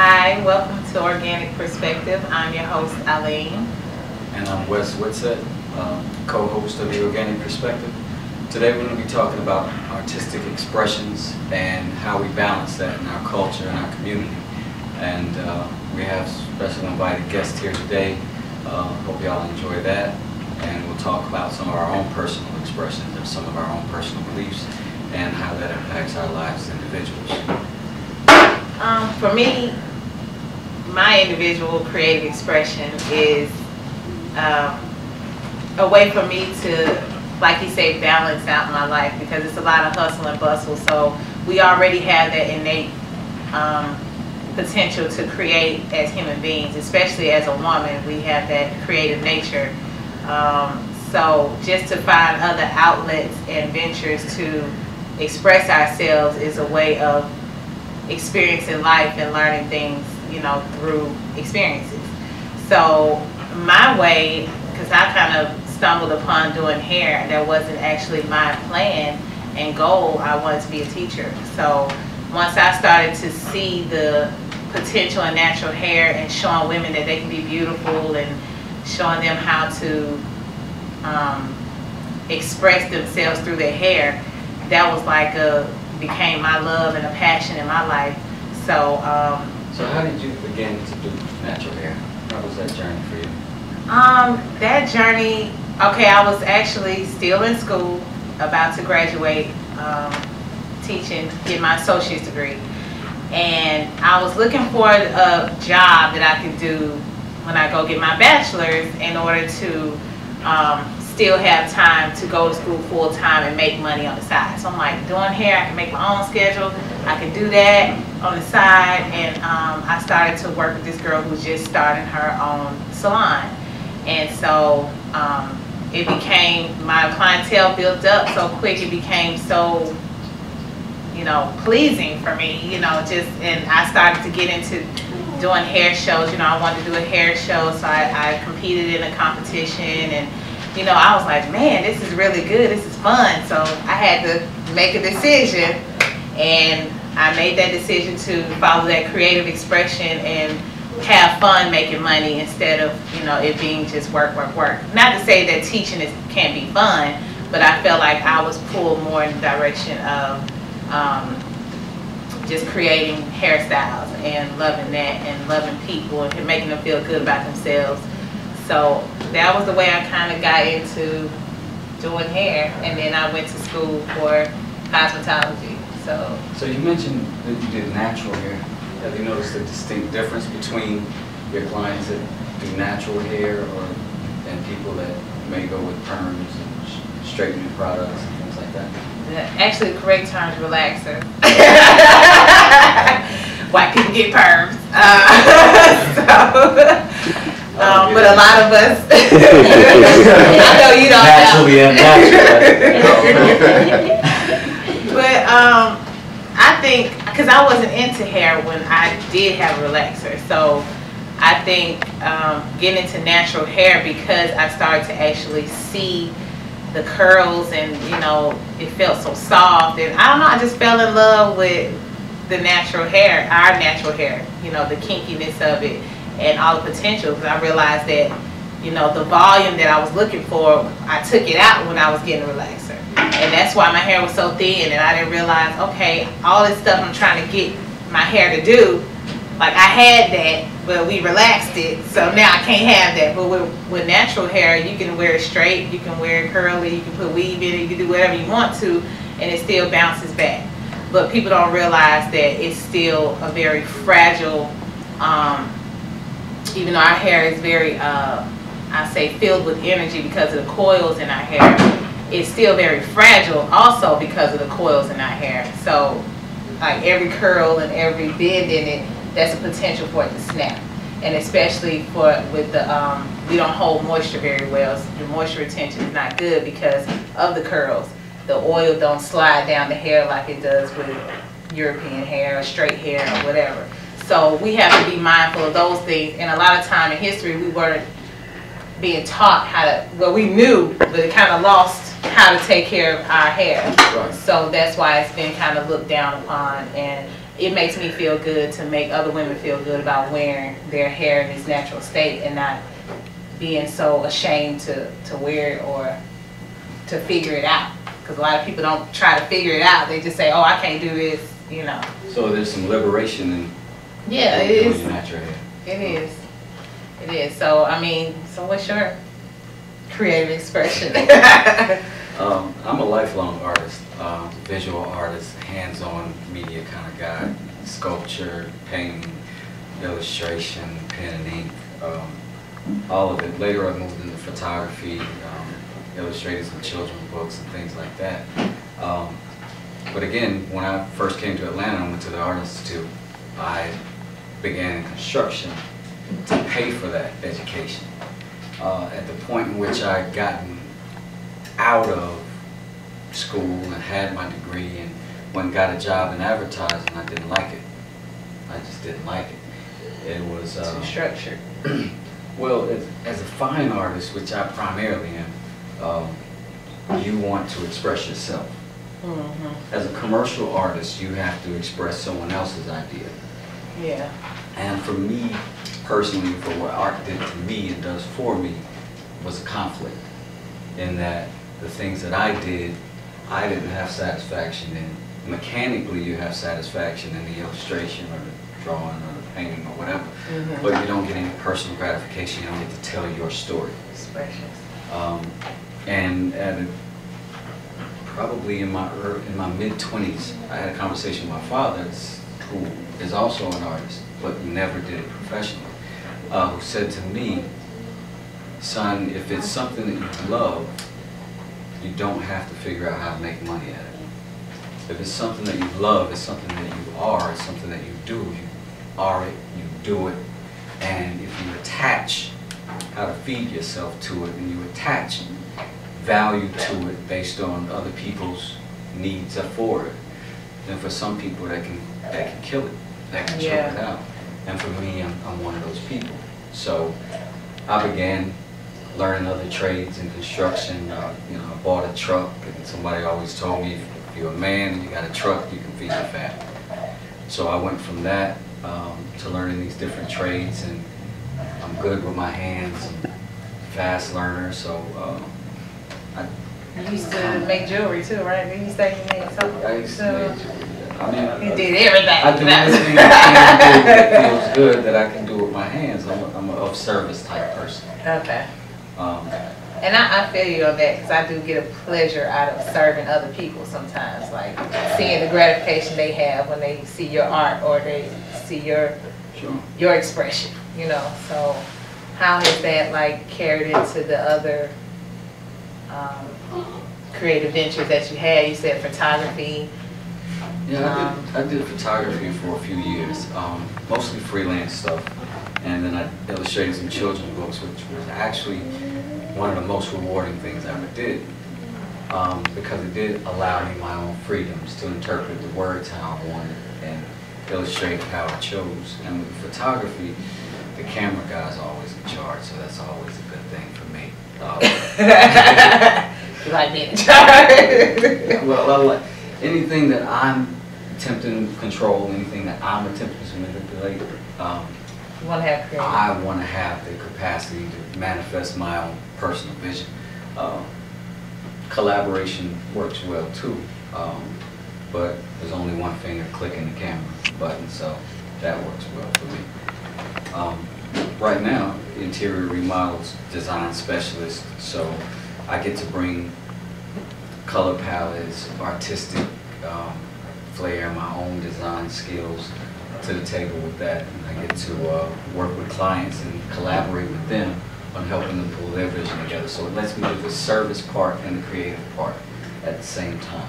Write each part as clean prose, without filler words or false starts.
Hi, welcome to Organic Perspective. I'm your host, Eileen. And I'm Wes Whitsett, co-host of the Organic Perspective. Today we're going to be talking about artistic expressions and how we balance that in our culture and our community. And we have special invited guests here today. Hope y'all enjoy that. And we'll talk about some of our own personal expressions and some of our own personal beliefs and how that impacts our lives as individuals. For me, my individual creative expression is a way for me to, like you say, balance out my life, because it's a lot of hustle and bustle. So we already have that innate potential to create as human beings, especially as a woman. We have that creative nature. So just to find other outlets and ventures to express ourselves is a way of experiencing life and learning things, you know, through experiences. So my way, because I kind of stumbled upon doing hair, that wasn't actually my plan and goal. I wanted to be a teacher. So once I started to see the potential in natural hair and showing women that they can be beautiful and showing them how to express themselves through their hair, that was like became my love and a passion in my life. So So how did you begin to do natural hair? How was that journey for you? That journey, okay, I was actually still in school, about to graduate, teaching, get my associate's degree. And I was looking for a job that I could do when I go get my bachelor's in order to still have time to go to school full time and make money on the side. So I'm like, doing hair, I can make my own schedule, I can do that on the side. And I started to work with this girl who was just starting her own salon. And so it became, my clientele built up so quick, it became so, you know, pleasing for me, you know, just, and I started to get into doing hair shows. You know, I wanted to do a hair show, so I competed in a competition, and you know, I was like, man, this is really good, this is fun. So I had to make a decision, and I made that decision to follow that creative expression and have fun making money instead of, you know, it being just work, work, work. Not to say that teaching can't be fun, but I felt like I was pulled more in the direction of just creating hairstyles and loving that and loving people and making them feel good about themselves. So that was the way I kind of got into doing hair, and then I went to school for cosmetology. So you mentioned that you did natural hair. Have you noticed a distinct difference between your clients that do natural hair and people that may go with perms and straightening products and things like that? Actually, the correct term is relaxer. White people get perms. But a lot of us, I know you don't naturally know. and naturally. But I think, because I wasn't into hair when I did have a relaxer, so I think getting into natural hair, because I started to actually see the curls, and you know, it felt so soft, and I don't know, I just fell in love with the natural hair, our natural hair, you know, the kinkiness of it and all the potential. Because I realized that, you know, the volume that I was looking for, I took it out when I was getting a relaxer, and that's why my hair was so thin. And I didn't realize, okay, all this stuff I'm trying to get my hair to do, like I had that, but we relaxed it, so now I can't have that. But with natural hair, you can wear it straight, you can wear it curly, you can put weave in it, you can do whatever you want to, and it still bounces back. But people don't realize that it's still a very fragile, even though our hair is very, I say, filled with energy because of the coils in our hair, it's still very fragile also because of the coils in our hair. So like every curl and every bend in it, that's a potential for it to snap. And especially with the, we don't hold moisture very well. So the moisture retention is not good because of the curls. The oil don't slide down the hair like it does with European hair or straight hair or whatever. So we have to be mindful of those things. And a lot of time in history, we weren't being taught how to, well, we knew, but it kind of lost how to take care of our hair. Right. So that's why it's been kind of looked down upon. And it makes me feel good to make other women feel good about wearing their hair in its natural state and not being so ashamed to wear it or to figure it out. Because a lot of people don't try to figure it out. They just say, oh, I can't do this, you know. So there's some liberation in yeah, it doing is. your natural hair. It is. It is. So, I mean, so what's your creative expression? I'm a lifelong artist, visual artist, hands-on media kind of guy, sculpture, painting, illustration, pen and ink, all of it. Later I moved into photography, illustrated some children's books and things like that. But again, when I first came to Atlanta, I went to the Art Institute. I began in construction to pay for that education. At the point in which I had gotten out of school and had my degree and went and got a job in advertising, I didn't like it. I just didn't like it. It was too structured. Well, as a fine artist, which I primarily am, you want to express yourself. Mm-hmm. As a commercial artist, you have to express someone else's idea. Yeah. And for me, personally, for what art did to me and does for me, was a conflict. In that the things that I did, I didn't have satisfaction in. Mechanically, you have satisfaction in the illustration or the drawing or the painting or whatever, but you don't get any personal gratification. You don't get to tell your story. Expressions. And probably in my mid-20s, I had a conversation with my father, who is also an artist, but never did it professionally, who said to me, son, if it's something that you love, you don't have to figure out how to make money at it. If it's something that you love, it's something that you are, it's something that you do, you are it, you do it, and if you attach how to feed yourself to it, and you attach value to it based on other people's needs for it, then for some people that can kill it, that can choke it out. And for me, I'm one of those people. So I began learning other trades in construction. You know, I bought a truck, and somebody always told me, if you're a man and you got a truck, you can feed your family. So I went from that to learning these different trades, and I'm good with my hands, and fast learner. So you used to make jewelry too, right? Did you say you made something? I used to make jewelry. I mean, you did everything. I do everything I can do that feels good that I can do with my hands. I'm an of service type person. Okay. And I feel you on that, because I do get a pleasure out of serving other people sometimes, like seeing the gratification they have when they see your art or they see your expression, you know. So how has that like carried into the other creative ventures that you had? You said photography. Yeah, I did photography for a few years, mostly freelance stuff, and then I illustrated some children's books, which was actually one of the most rewarding things I ever did, because it did allow me my own freedoms to interpret the words how I wanted and illustrate how I chose. And with photography, the camera guy's always in charge, so that's always a good thing for me. You like being in charge? Well, anything that I'm attempting to control, anything that I'm attempting to manipulate, you want to have creative. I want to have the capacity to manifest my own personal vision. Collaboration works well too, but there's only one finger clicking the camera button, so that works well for me. Right now, interior remodels, design specialist, so I get to bring color palettes, artistic flair, my own design skills to the table with that. And I get to work with clients and collaborate with them on helping them pull their vision together. So it lets me do the service part and the creative part at the same time.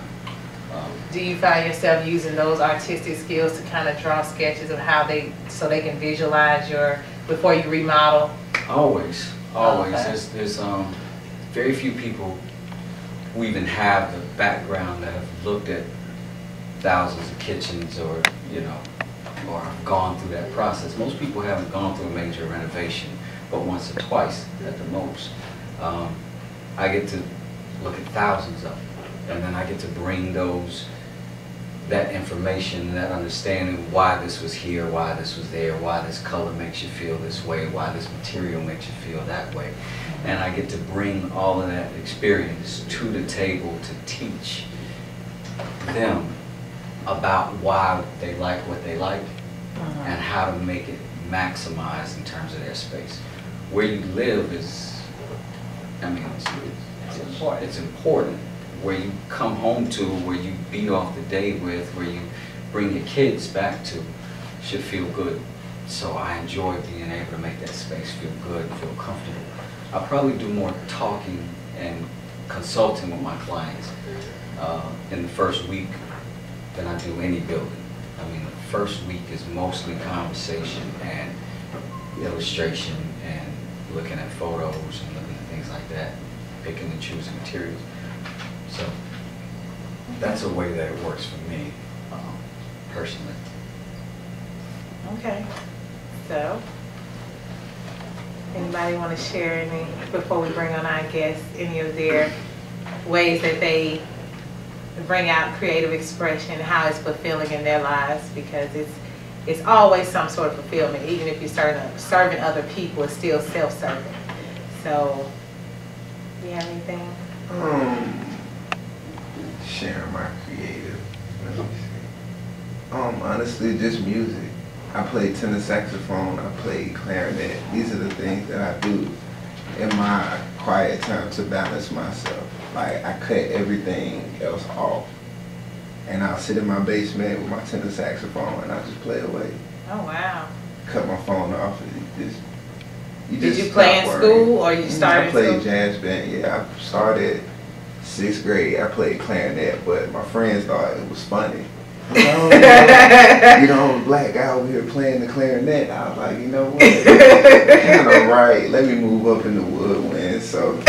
Do you find yourself using those artistic skills to kind of draw sketches of how so they can visualize before you remodel? Always, always. Okay. There's very few people who even have the background that have looked at thousands of kitchens or, you know, or have gone through that process. Most people haven't gone through a major renovation, but once or twice at the most. I get to look at thousands of them, and then I get to bring those that information, that understanding why this was here, why this was there, why this color makes you feel this way, why this material makes you feel that way. And I get to bring all of that experience to the table to teach them about why they like what they like and how to make it maximize in terms of their space. Where you live is, I mean, it's important. Where you come home to, where you beat off the day with, where you bring your kids back to, should feel good. So I enjoy being able to make that space feel good, feel comfortable. I'll probably do more talking and consulting with my clients in the first week than I do any building. I mean, the first week is mostly conversation and illustration and looking at photos and looking at things like that, picking and choosing materials. So that's a way that it works for me, personally. Okay. So, anybody want to share any, before we bring on our guests, any of their ways that they bring out creative expression, how it's fulfilling in their lives? Because it's always some sort of fulfillment. Even if you're serving other people, it's still self-serving. So, do you have anything? Sharing my creative, let me see. Honestly, just music. I play tenor saxophone, I play clarinet. These are the things that I do in my quiet time to balance myself. Like, I cut everything else off. And I'll sit in my basement with my tenor saxophone and I just play away. Oh, wow. Cut my phone off and you Did just you play in stop school or you started I played school? jazz band, yeah. I started 6th grade, I played clarinet, but my friends thought it was funny. You know, black guy over here playing the clarinet. I was like, you know what? Kind of right. Let me move up in the woodwind. So,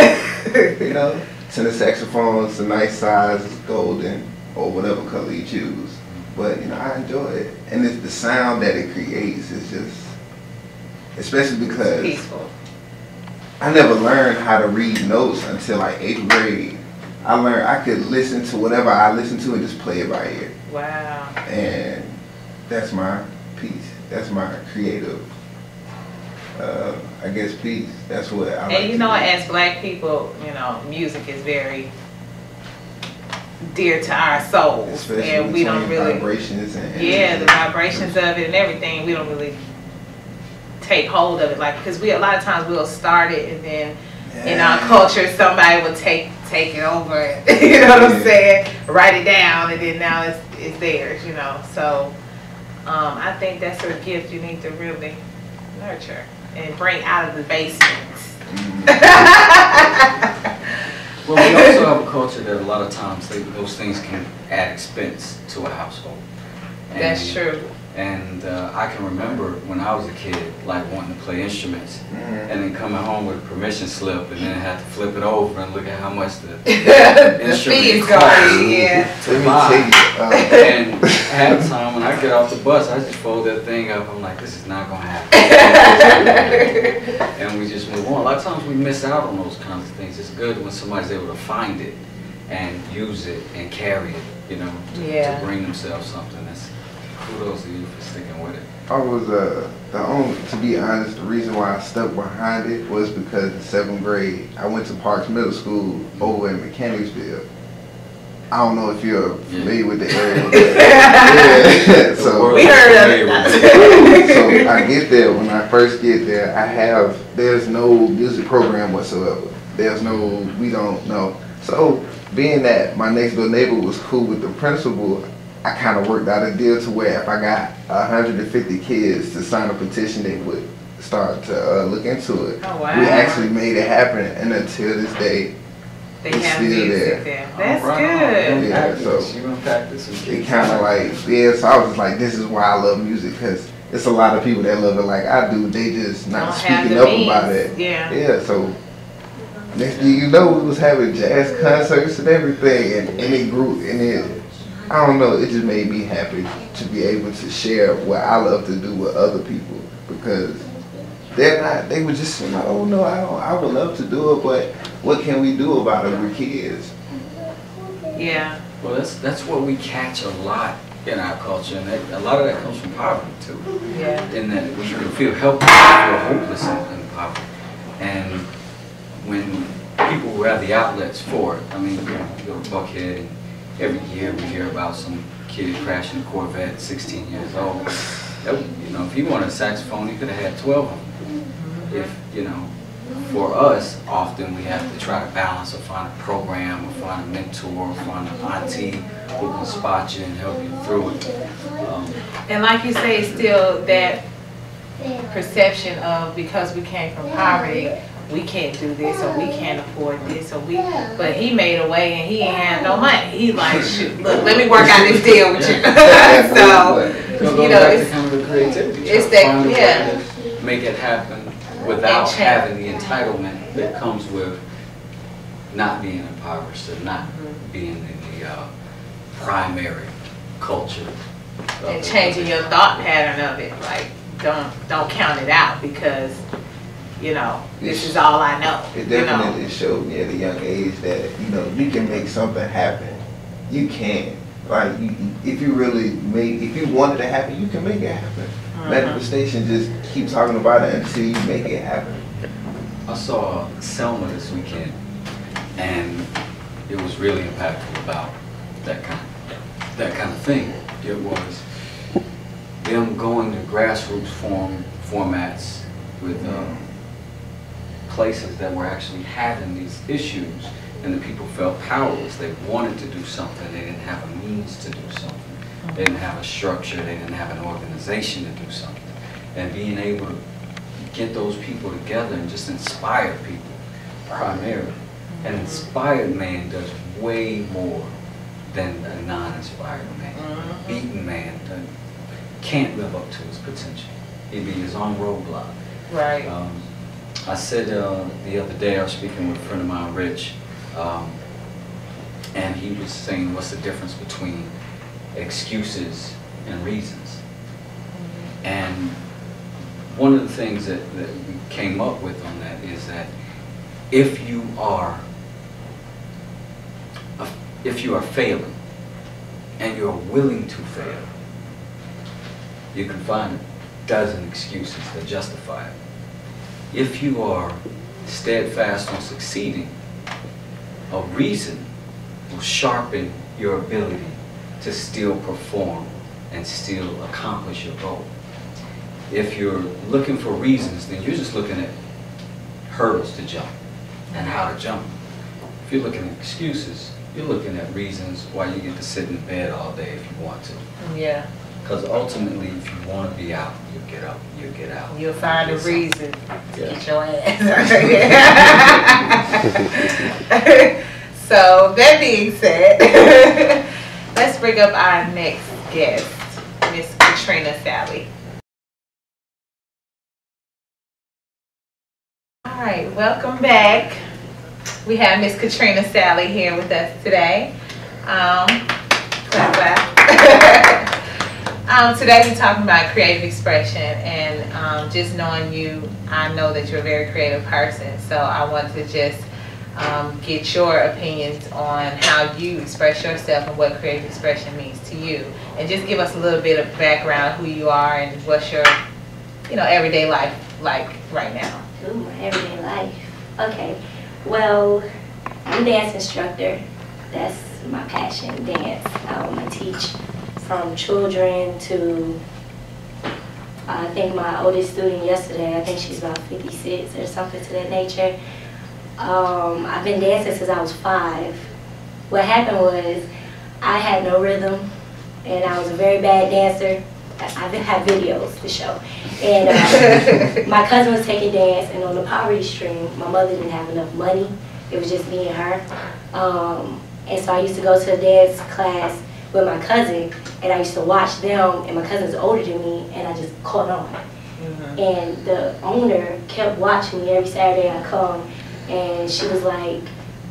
you know, tenor saxophone's a nice size, it's golden or whatever color you choose. But you know, I enjoy it, and it's the sound that it creates. It's just, especially because It's peaceful. I never learned how to read notes until like 8th grade. I learned I could listen to whatever I listen to and just play it by ear. Wow. And that's my piece. That's my creative, I guess, piece. That's what I like. And you know, as black people, you know, music is very dear to our souls. Especially and we don't really, vibrations and yeah, the vibrations of it and everything, we don't really take hold of it. Like, because a lot of times we'll start it and then in our culture, somebody will take it over. You know what I'm saying? Write it down, and then now it's theirs. You know, so I think that's a gift you need to really nurture and bring out of the basement. Well, we also have a culture that a lot of times those things can add expense to a household. And, That's true. And I can remember when I was a kid, like wanting to play instruments, and then coming home with a permission slip, and then have to flip it over and look at how much the instrument fee is costs going, yeah. to buy. And half the time when I get off the bus, I just fold that thing up. I'm like, this is not gonna happen. And we just move on. A lot of times we miss out on those kinds of things. It's good when somebody's able to find it and use it and carry it, you know, to bring themselves something. That's kudos to you for sticking with it. I was to be honest, the reason why I stuck behind it was because in 7th grade, I went to Parks Middle School over in Mechanicsville. I don't know if you're familiar with the area. Yeah. So we heard of it. So I get there, when I first get there, there's no music program whatsoever. We don't know. So being that my next door neighbor was cool with the principal, I kind of worked out a deal to where if I got 150 kids to sign a petition, they would start to look into it. Oh, wow. We actually made it happen, and until this day, They it's have still music there. That's Right. Yeah, so it kind of like, so I was like, this is why I love music, because it's a lot of people that love it like I do. They just not speaking up about it. Yeah. So next thing you know, we was having jazz concerts and everything, and it grew, and I don't know, it just made me happy to be able to share what I love to do with other people, because they were just like, oh no, I would love to do it, but what can we do about it? We're kids. Yeah. Well, that's what we catch a lot in our culture, and a lot of that comes from poverty too. Yeah. In that we can feel helpless, feel hopeless in poverty, and when people who have the outlets for it, I mean, you go to Buckhead, and every year we hear about some kid crashing a Corvette, 16 years old. That, you know, if he wanted a saxophone, he could have had 12 of them. If, you know, for us, often we have to try to balance or find a program or find a mentor or find an auntie who can spot you and help you through it. And like you say, it's still that perception of, because we came from poverty, we can't do this, or we can't afford this, or but he made a way and he ain't had no money. He like, shoot, look, let me work out this deal with you. So, you know, it's kind of the creativity. It's that, yeah. Make it happen without having the entitlement that comes with not being impoverished or not being in the primary culture. And changing your thought pattern of it, like don't count it out because, you know, this is all I know. It definitely showed me at a young age that, you know, you can make something happen. You can. Like, if you wanted to happen, you can make it happen. Manifestation, just keep talking about it until you make it happen. I saw Selma this weekend, and it was really impactful about that kind of thing. It was them going to grassroots formats with places that were actually having these issues, and the people felt powerless. They wanted to do something, they didn't have a means to do something. They didn't have a structure, they didn't have an organization to do something. And being able to get those people together and just inspire people, primarily. An inspired man does way more than a non-inspired man. A beaten man can't live up to his potential. He'd be his own roadblock. Right. I said the other day, I was speaking with a friend of mine, Rich, and he was saying, what's the difference between excuses and reasons? And one of the things that we came up with on that is that if you are failing and you're willing to fail, you can find a dozen excuses that justify it. If you are steadfast on succeeding, a reason will sharpen your ability to still perform and still accomplish your goal. If you're looking for reasons, then you're just looking at hurdles to jump and how to jump. If you're looking at excuses, you're looking at reasons why you get to sit in bed all day if you want to. Yeah. Because ultimately, if you want to be out, you'll get up, you'll get out. You'll find a reason to get your ass. So, that being said, let's bring up our next guest, Miss Katrina Sally. All right, welcome back. We have Miss Katrina Sally here with us today. Today we're talking about creative expression, and just knowing you, I know that you're a very creative person, so I want to just get your opinions on how you express yourself and what creative expression means to you, and just give us a little bit of background of who you are and what's your, everyday life like right now. Ooh, my everyday life. Okay, well, I'm a dance instructor. That's my passion, dance. I teach from children to, I think my oldest student yesterday, I think she's about 56 or something to that nature. I've been dancing since I was 5. What happened was I had no rhythm and I was a very bad dancer. I have videos to show. And my cousin was taking dance, and on the poverty stream, my mother didn't have enough money. It was just me and her. And so I used to go to a dance class with my cousin, and I used to watch them, and my cousin's older than me, and I just caught on. And the owner kept watching me every Saturday I come, and she was like,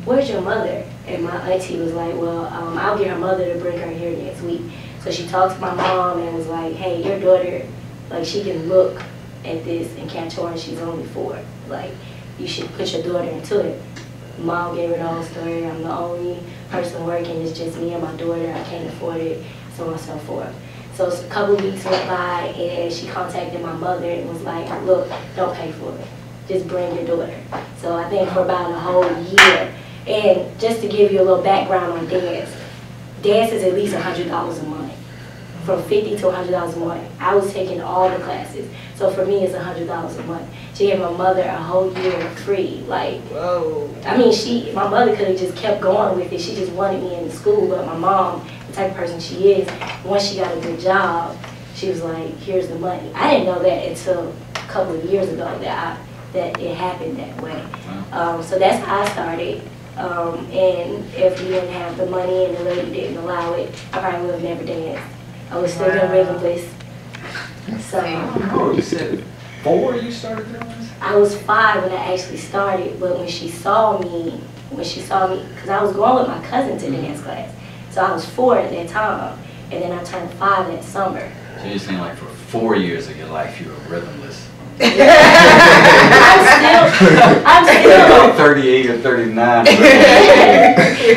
"Where's your mother?" And my auntie was like, "Well, I'll get her mother to bring her here next week." So she talked to my mom and was like, "Hey, your daughter, like, she can look at this and catch on. She's only 4. Like, you should put your daughter into it." Mom gave her the whole story. I'm the only person working. It's just me and my daughter. I can't afford it, so on and so forth. So a couple weeks went by, and she contacted my mother and was like, look, don't pay for it. Just bring your daughter. So I think for about a whole year. And just to give you a little background on dance is at least $100 a month. From $50 to $100 a month. I was taking all the classes. So for me, it's $100 a month. She gave my mother a whole year free. Like, Whoa. I mean, my mother could have just kept going with it. She just wanted me in school. But my mom, the type of person she is, once she got a good job, she was like, here's the money. I didn't know that until a couple of years ago that it happened that way. So that's how I started. And if we didn't have the money and the lady didn't allow it, I probably would have never danced. I was still doing rhythmless. So Oh, you said 4 you started doing this? I was 5 when I actually started, but when she saw me, because I was going with my cousin to the dance class. So I was 4 at that time, and then I turned 5 that summer. So you're saying like for 4 years of your life you were rhythmless? I'm still 38 or 39.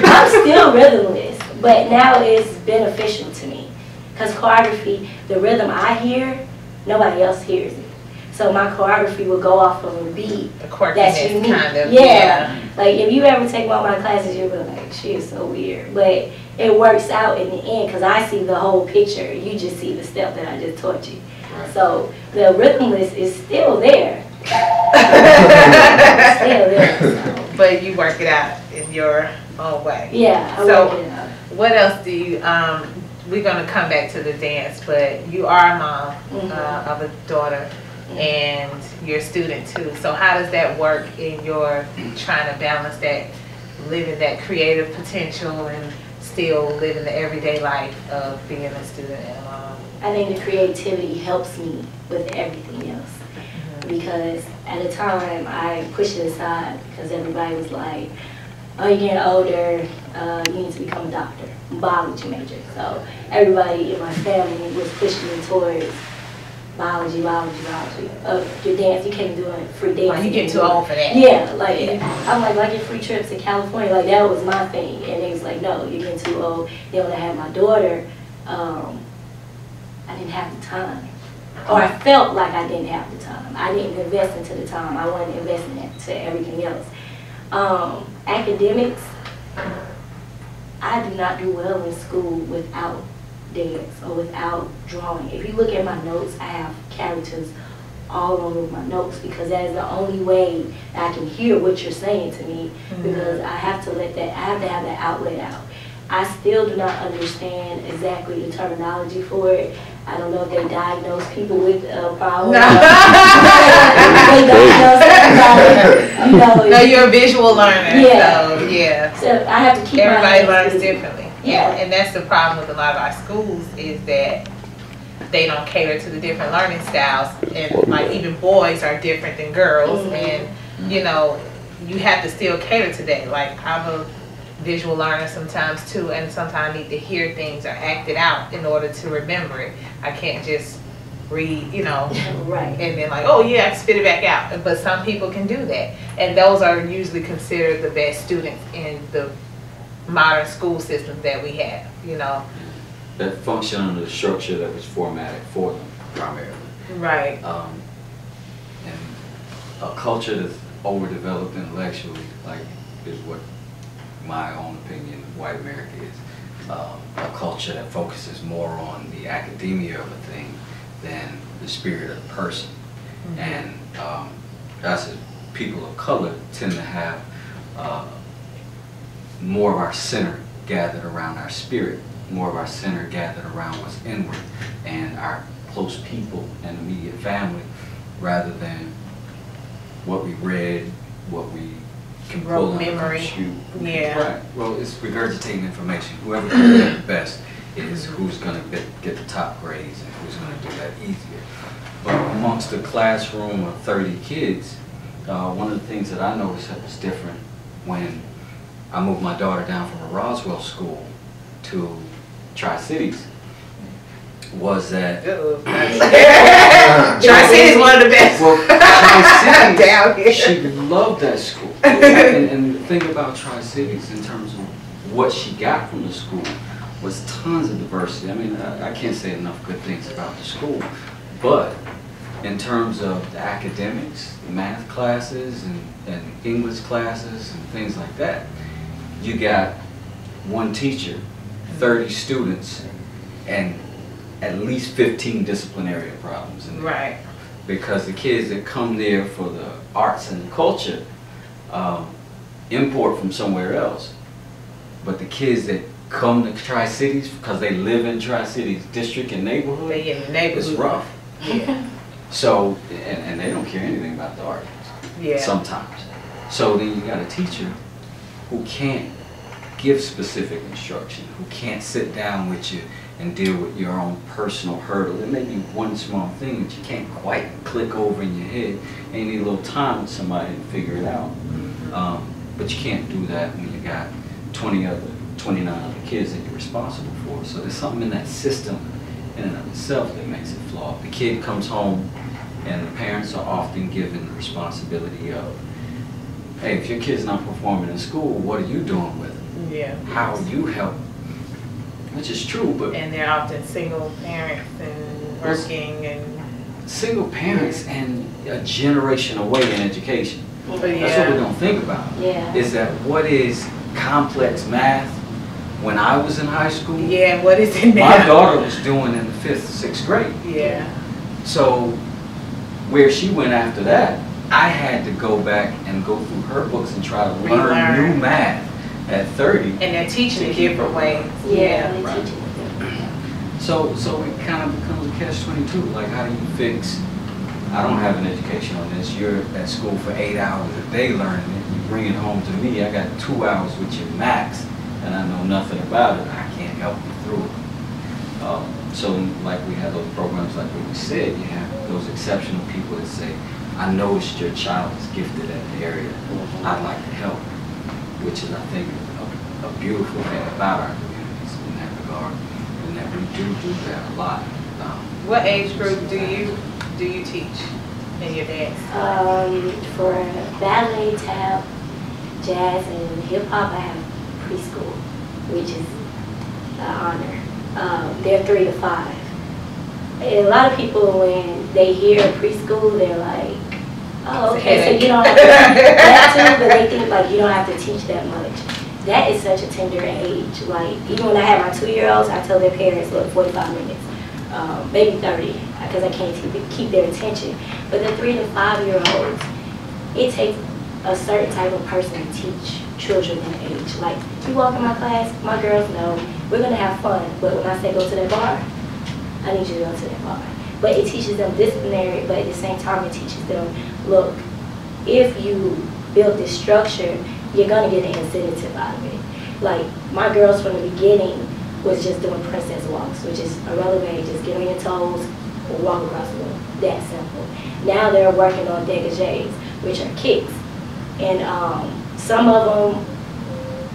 I'm still rhythmless, but now it's beneficial to me. Because choreography, the rhythm I hear, nobody else hears it. So my choreography will go off of a beat The that's quirkiness unique. kind of. Yeah. Like if you ever take one of my classes, you'll be like, she is so weird. But it works out in the end because I see the whole picture. You just see the step that I just taught you. Right. So the rhythmless is still there. Still there. So. But you work it out in your own way. Yeah, I So- work it out. What else do you, we're gonna come back to the dance, but you are a mom of a daughter and you're a student too. So how does that work in your trying to balance that, living that creative potential and still living the everyday life of being a student and a mom? I think the creativity helps me with everything else. Because at the time I pushed it aside because everybody was like, oh, you're getting older, you need to become a doctor, biology major. So everybody in my family was pushing me towards biology. Your dance, you can't do it free dance. Like you get too old for that. Yeah, like I'm like, I get free trips to California, like that was my thing. And they was like, no, you're getting too old. Then when I had my daughter, I didn't have the time. Or I felt like I didn't have the time. I didn't invest into the time. I wanted to invest into everything else. Academics, I do not do well in school without dance or without drawing. If you look at my notes, I have characters all over my notes because that is the only way that I can hear what you're saying to me because I have to have that outlet out. I still do not understand exactly the terminology for it. I don't know if they diagnose people with a problem. They diagnose everybody, No, you're a visual learner. Yeah. So yeah. So I have to keep my Everybody hands learns busy. differently. Yeah. And that's the problem with a lot of our schools is that they don't cater to the different learning styles. And like even boys are different than girls. And you know, you have to still cater to that. Like I'm a visual learner sometimes too, and sometimes I need to hear things or act it out in order to remember it. I can't just read, you know, Right. and then like, oh yeah, I spit it back out. But some people can do that. And those are usually considered the best students in the modern school system that we have, you know. That function under the structure that was formatted for them primarily. Right. And a culture that's overdeveloped intellectually, like, is what my own opinion of white America is. A culture that focuses more on the academia of a thing than the spirit of the person. And us as people of color tend to have more of our center gathered around our spirit, more of our center gathered around what's inward and our close people and immediate family, rather than what we read, what we can pull on memory. shoot. Yeah. Right. Well, it's regurgitating information. Whoever can do that best is who's going to get the top grades and who's going to do that easier. But amongst a classroom of 30 kids, one of the things that I noticed that was different when I moved my daughter down from a Roswell school to Tri-Cities, was that Tri-City is one of the best. well, Tri-Cities, Down here. she loved that school. And the thing about Tri-Cities in terms of what she got from the school was tons of diversity. I mean, I can't say enough good things about the school, but in terms of the academics, the math classes and English classes and things like that, you got one teacher, 30 students, and at least 15 disciplinary problems in there. Right. Because the kids that come there for the arts and the culture import from somewhere else. But the kids that come to Tri-Cities because they live in Tri-Cities district and neighborhood, They in the neighborhood. it's rough. Yeah. So, and they don't care anything about the art Yeah. sometimes. So then you got a teacher who can't give specific instruction, who can't sit down with you and deal with your own personal hurdle. There may be one small thing that you can't quite click over in your head, and you need a little time with somebody to figure it out. But you can't do that when you got 29 other kids that you're responsible for. So there's something in that system in and of itself that makes it flawed. The kid comes home and the parents are often given the responsibility of, hey, if your kid's not performing in school, what are you doing with it? Yeah. How are you helping? Which is true, but And they're often single parents and working and. single parents and a generation away in education. But That's what we don't think about. Yeah. Is that what is complex math when I was in high school? Yeah, what is it now? My daughter was doing in the 5th, 6th grade. Yeah. So where she went after that, I had to go back and go through her books and try to learn Relearn. new math at 30. And they're teaching in different ways. Yeah, they right. teach it. So it kind of becomes a catch-22. Like, how do you fix? I don't have an education on this. You're at school for 8 hours a day learning it. You bring it home to me. I got 2 hours with you max, and I know nothing about it. I can't help you through it. So, like we have those programs, like what we said, you have those exceptional people that say, I noticed your child is gifted at the area. I'd like to help, which is, I think, a beautiful thing about our communities in that regard, and that we do that a lot. What age group do you teach in your dance? For ballet, tap, jazz, and hip hop, I have preschool, which is an honor. They're 3 to 5. And a lot of people, when they hear preschool, they're like, oh, okay, so you don't have to that too, but they think like you don't have to teach that much. That is such a tender age. Like, even when I have my 2-year-olds, I tell their parents, look, 45 minutes, maybe 30, because I can't keep their attention. But the 3 to 5-year-olds, it takes a certain type of person to teach children that age. Like, you walk in my class, my girls know, we're gonna have fun, but when I say go to that bar, I need you to go to that bar. But it teaches them disciplinary, but at the same time it teaches them, look, if you build this structure, you're gonna get an incentive out of it. Like, my girls from the beginning was just doing princess walks, which is a relevant, just get on your toes and walk across the room. That simple. Now they're working on dégagés, which are kicks. And some of them,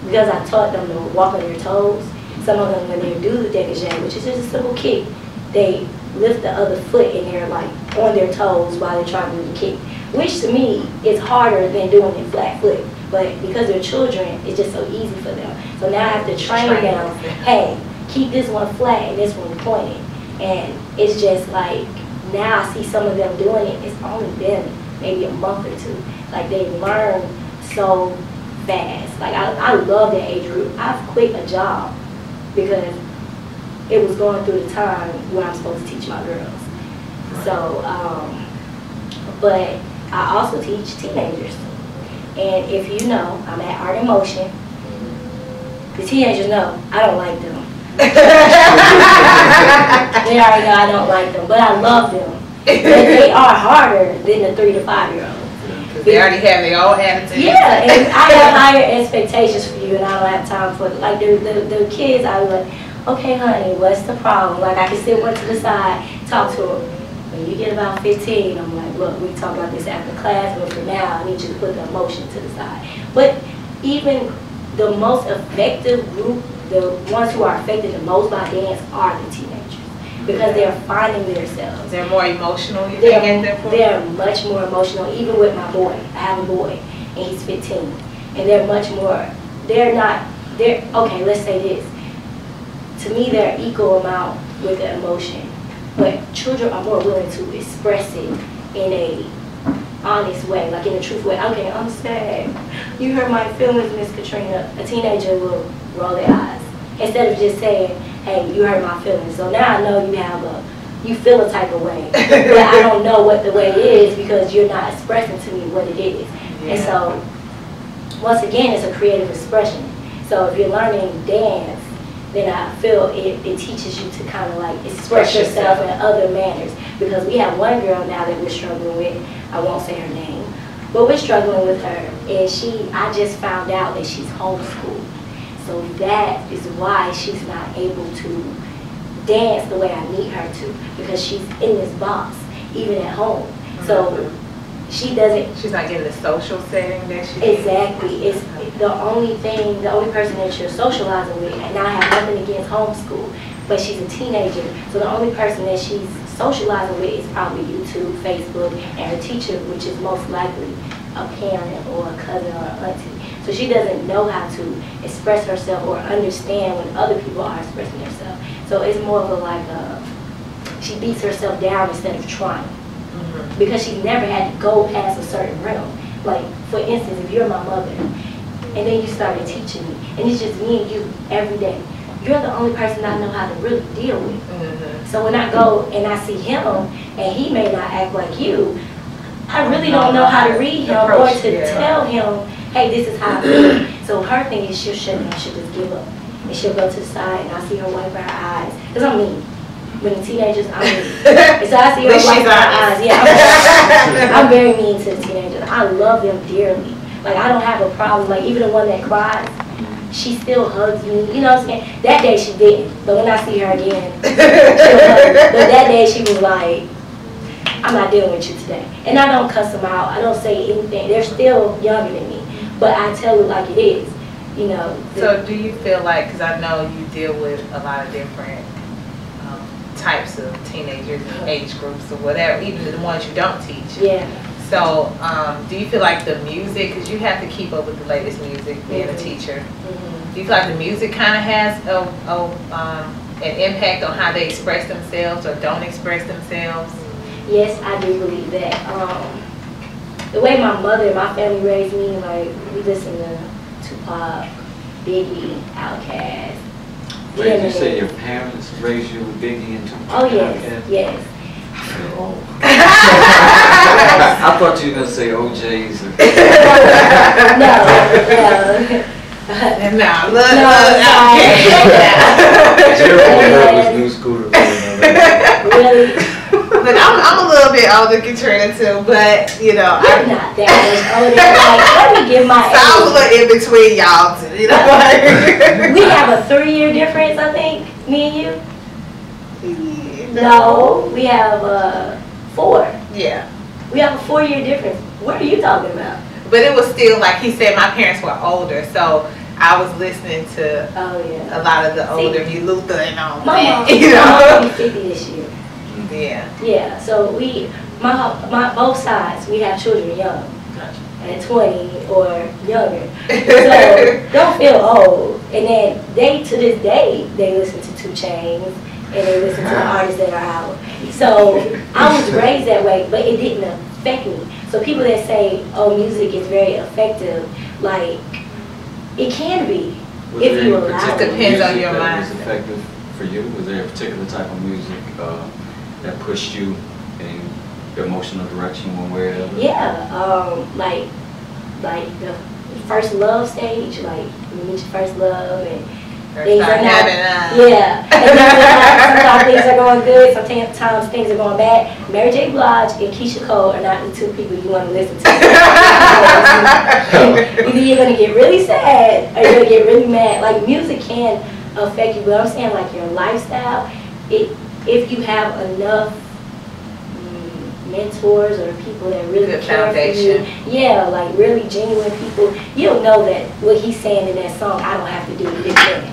because I taught them to walk on their toes, some of them, when they do the dégagé, which is just a simple kick, they lift the other foot and they're like on their toes while they're trying to do the kick, which to me is harder than doing it flat foot. But because they're children, it's just so easy for them. So now I have to train them, hey, keep this one flat and this one pointed. And it's just like, now I see some of them doing it. It's only been maybe a month or 2. Like, they learn so fast. Like, I love that age group. I've quit a job because it was going through the time when I'm supposed to teach my girls. Right. So, but I also teach teenagers. And if you know, I'm at Art in Motion. The teenagers know I don't like them. They already know I don't like them, but I love them. But they are harder than the 3 to 5-year-olds. They already have their own attitude. Yeah, and I have higher expectations for you, and I don't have time for it. Like, the kids, I was like, okay, honey, what's the problem? Like, I can sit one to the side, talk to them. When you get about 15, I'm like, look, we can talk about this after class, but for now, I need you to put the emotion to the side. But even the most effective group, the ones who are affected the most by dance, are the teenagers. because they're finding themselves. They're more emotional, you think, at that point? They're much more emotional, even with my boy. I have a boy, and he's 15. And they're much more, okay, let's say this. To me, they're equal amount with the emotion. But children are more willing to express it in a honest way, like in a truthful way. Okay, I'm sad. You hurt my feelings, Miss Katrina. A teenager will roll their eyes instead of just saying, hey, you hurt my feelings. So now I know you feel a type of way, but I don't know what the way is because you're not expressing to me what it is. And so, once again, it's a creative expression. So if you're learning dance, then I feel it teaches you to kind of like express yourself in other manners. Because we have one girl now that we're struggling with, I won't say her name, but we're struggling with her. And I just found out that she's homeschooled. So that is why she's not able to dance the way I need her to, because she's in this box, even at home. So she doesn't. She's not getting the social setting that she Exactly. It's the only person that you're socializing with, and I have nothing against homeschool, but she's a teenager, so the only person that she's socializing with is probably YouTube, Facebook, and her teacher, which is most likely a parent or a cousin or an auntie. So she doesn't know how to express herself or understand when other people are expressing themselves. So it's more of she beats herself down instead of trying. Because she's never had to go past a certain realm. Like, for instance, if you're my mother, and then you started teaching me, and it's just me and you every day, you're the only person I know how to really deal with. So when I go and I see him, and he may not act like you, I really don't know how to read him or to tell him, hey, this is how I feel. So her thing is she'll shut down, she'll just give up. And she'll go to the side, and I see her wipe her eyes. Because I'm mean. When the teenagers, I'm mean. And so I see her wipe her eyes. Yeah, I'm very mean to the teenagers. I love them dearly. Like, I don't have a problem. Like, even the one that cries, she still hugs me. You know what I'm saying? That day she didn't. But when I see her again, she'll hug me. But that day she was like, I'm not dealing with you today. And I don't cuss them out. I don't say anything. They're still younger than me. But I tell it like it is. You know. So do you feel like, because I know you deal with a lot of different types of teenagers and age groups or whatever, even the ones you don't teach. Yeah. So do you feel like the music, because you have to keep up with the latest music being a teacher, do you feel like the music kind of has an impact on how they express themselves or don't express themselves? Yes, I do believe that. The way my mother and my family raised me, like, we listen to Tupac, Biggie, Outkast. Wait, you say your parents raised you with Biggie and Tupac? Oh, yes, yes. I thought you were going to say OJ's. No, Jerry was New Scooter. Really? Look, I'm a little bit older, Katrina too, but you know, I'm not that much older. Like, let me give my age. So I was a little in between y'all two, you know. We have a 3-year difference, I think, me and you. No, we have 4. Yeah. We have a 4-year difference. What are you talking about? But it was still like he said, my parents were older, so I was listening to a lot of the older Luther and all that. You know, my mom will be 50 this year. Yeah. Yeah. So my both sides, we have children young, at 20 or younger. So don't feel old. And then to this day, they listen to 2 Chainz and they listen to the artists that are out. So I was raised that way, but it didn't affect me. So people that say, oh, music is very effective, like, it can be if you allow it. It depends on your mind. mind. Was effective for you? Was there a particular type of music that pushed you in the emotional direction one way or the other? Yeah, like the first love stage, like when you meet your first love and things are not, yeah. And then sometimes things are going good, sometimes things are going bad. Mary J. Blige and Keisha Cole are not the 2 people you want to listen to. Either you're going to get really sad or you're going to get really mad. Like, music can affect you, but I'm saying, like, your lifestyle, if you have enough mentors or people that really care for you, yeah, like really genuine people, you'll know that what he's saying in that song, I don't have to do this thing.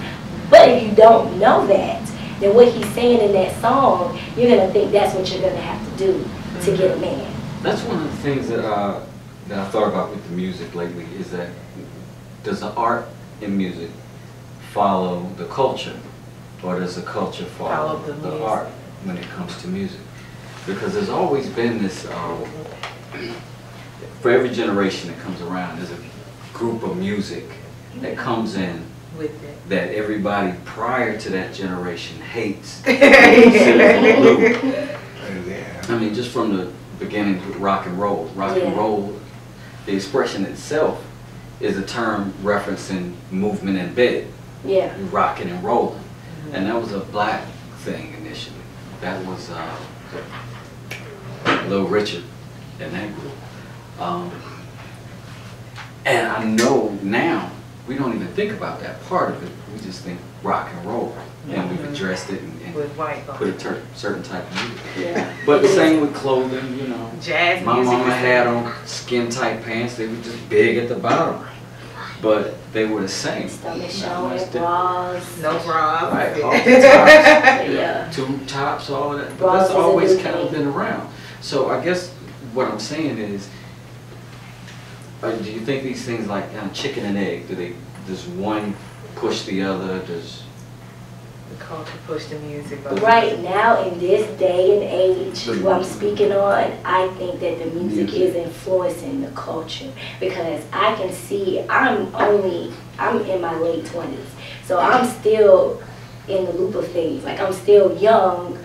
But if you don't know that, then what he's saying in that song, you're going to think that's what you're going to have to do to get a man. That's one of the things that I thought about with the music lately, is that does the art in music follow the culture, or does the culture follow the art when it comes to music? Because there's always been this, for every generation that comes around, there's a group of music that comes in With it. that everybody prior to that generation hates. I mean, just from the beginning with rock and roll. Rock and roll, the expression itself is a term referencing movement in bed. Yeah. Rocking and rolling. And that was a black thing initially. That was Little Richard and that group. And I know now, we don't even think about that part of it. We just think rock and roll. And we've addressed it and With white put a certain type of music. Yeah. But the same with clothing, you know. Jazz My music. mama had on skin tight pants. They were just big at the bottom. But they were the same. Stomach Not showing, much different. bras. No bra. Right, all the tops. Yeah. Tube tops, all of that. But Bras that's is a always new kind of thing. been around. So I guess what I'm saying is, do you think these things like kind of chicken and egg? Does one push the other? Does The culture pushed the music. Right now, in this day and age, what I'm speaking on, I think that the music is influencing the culture, because I can see, I'm in my late 20s, so I'm still in the loop of things. Like, I'm still young,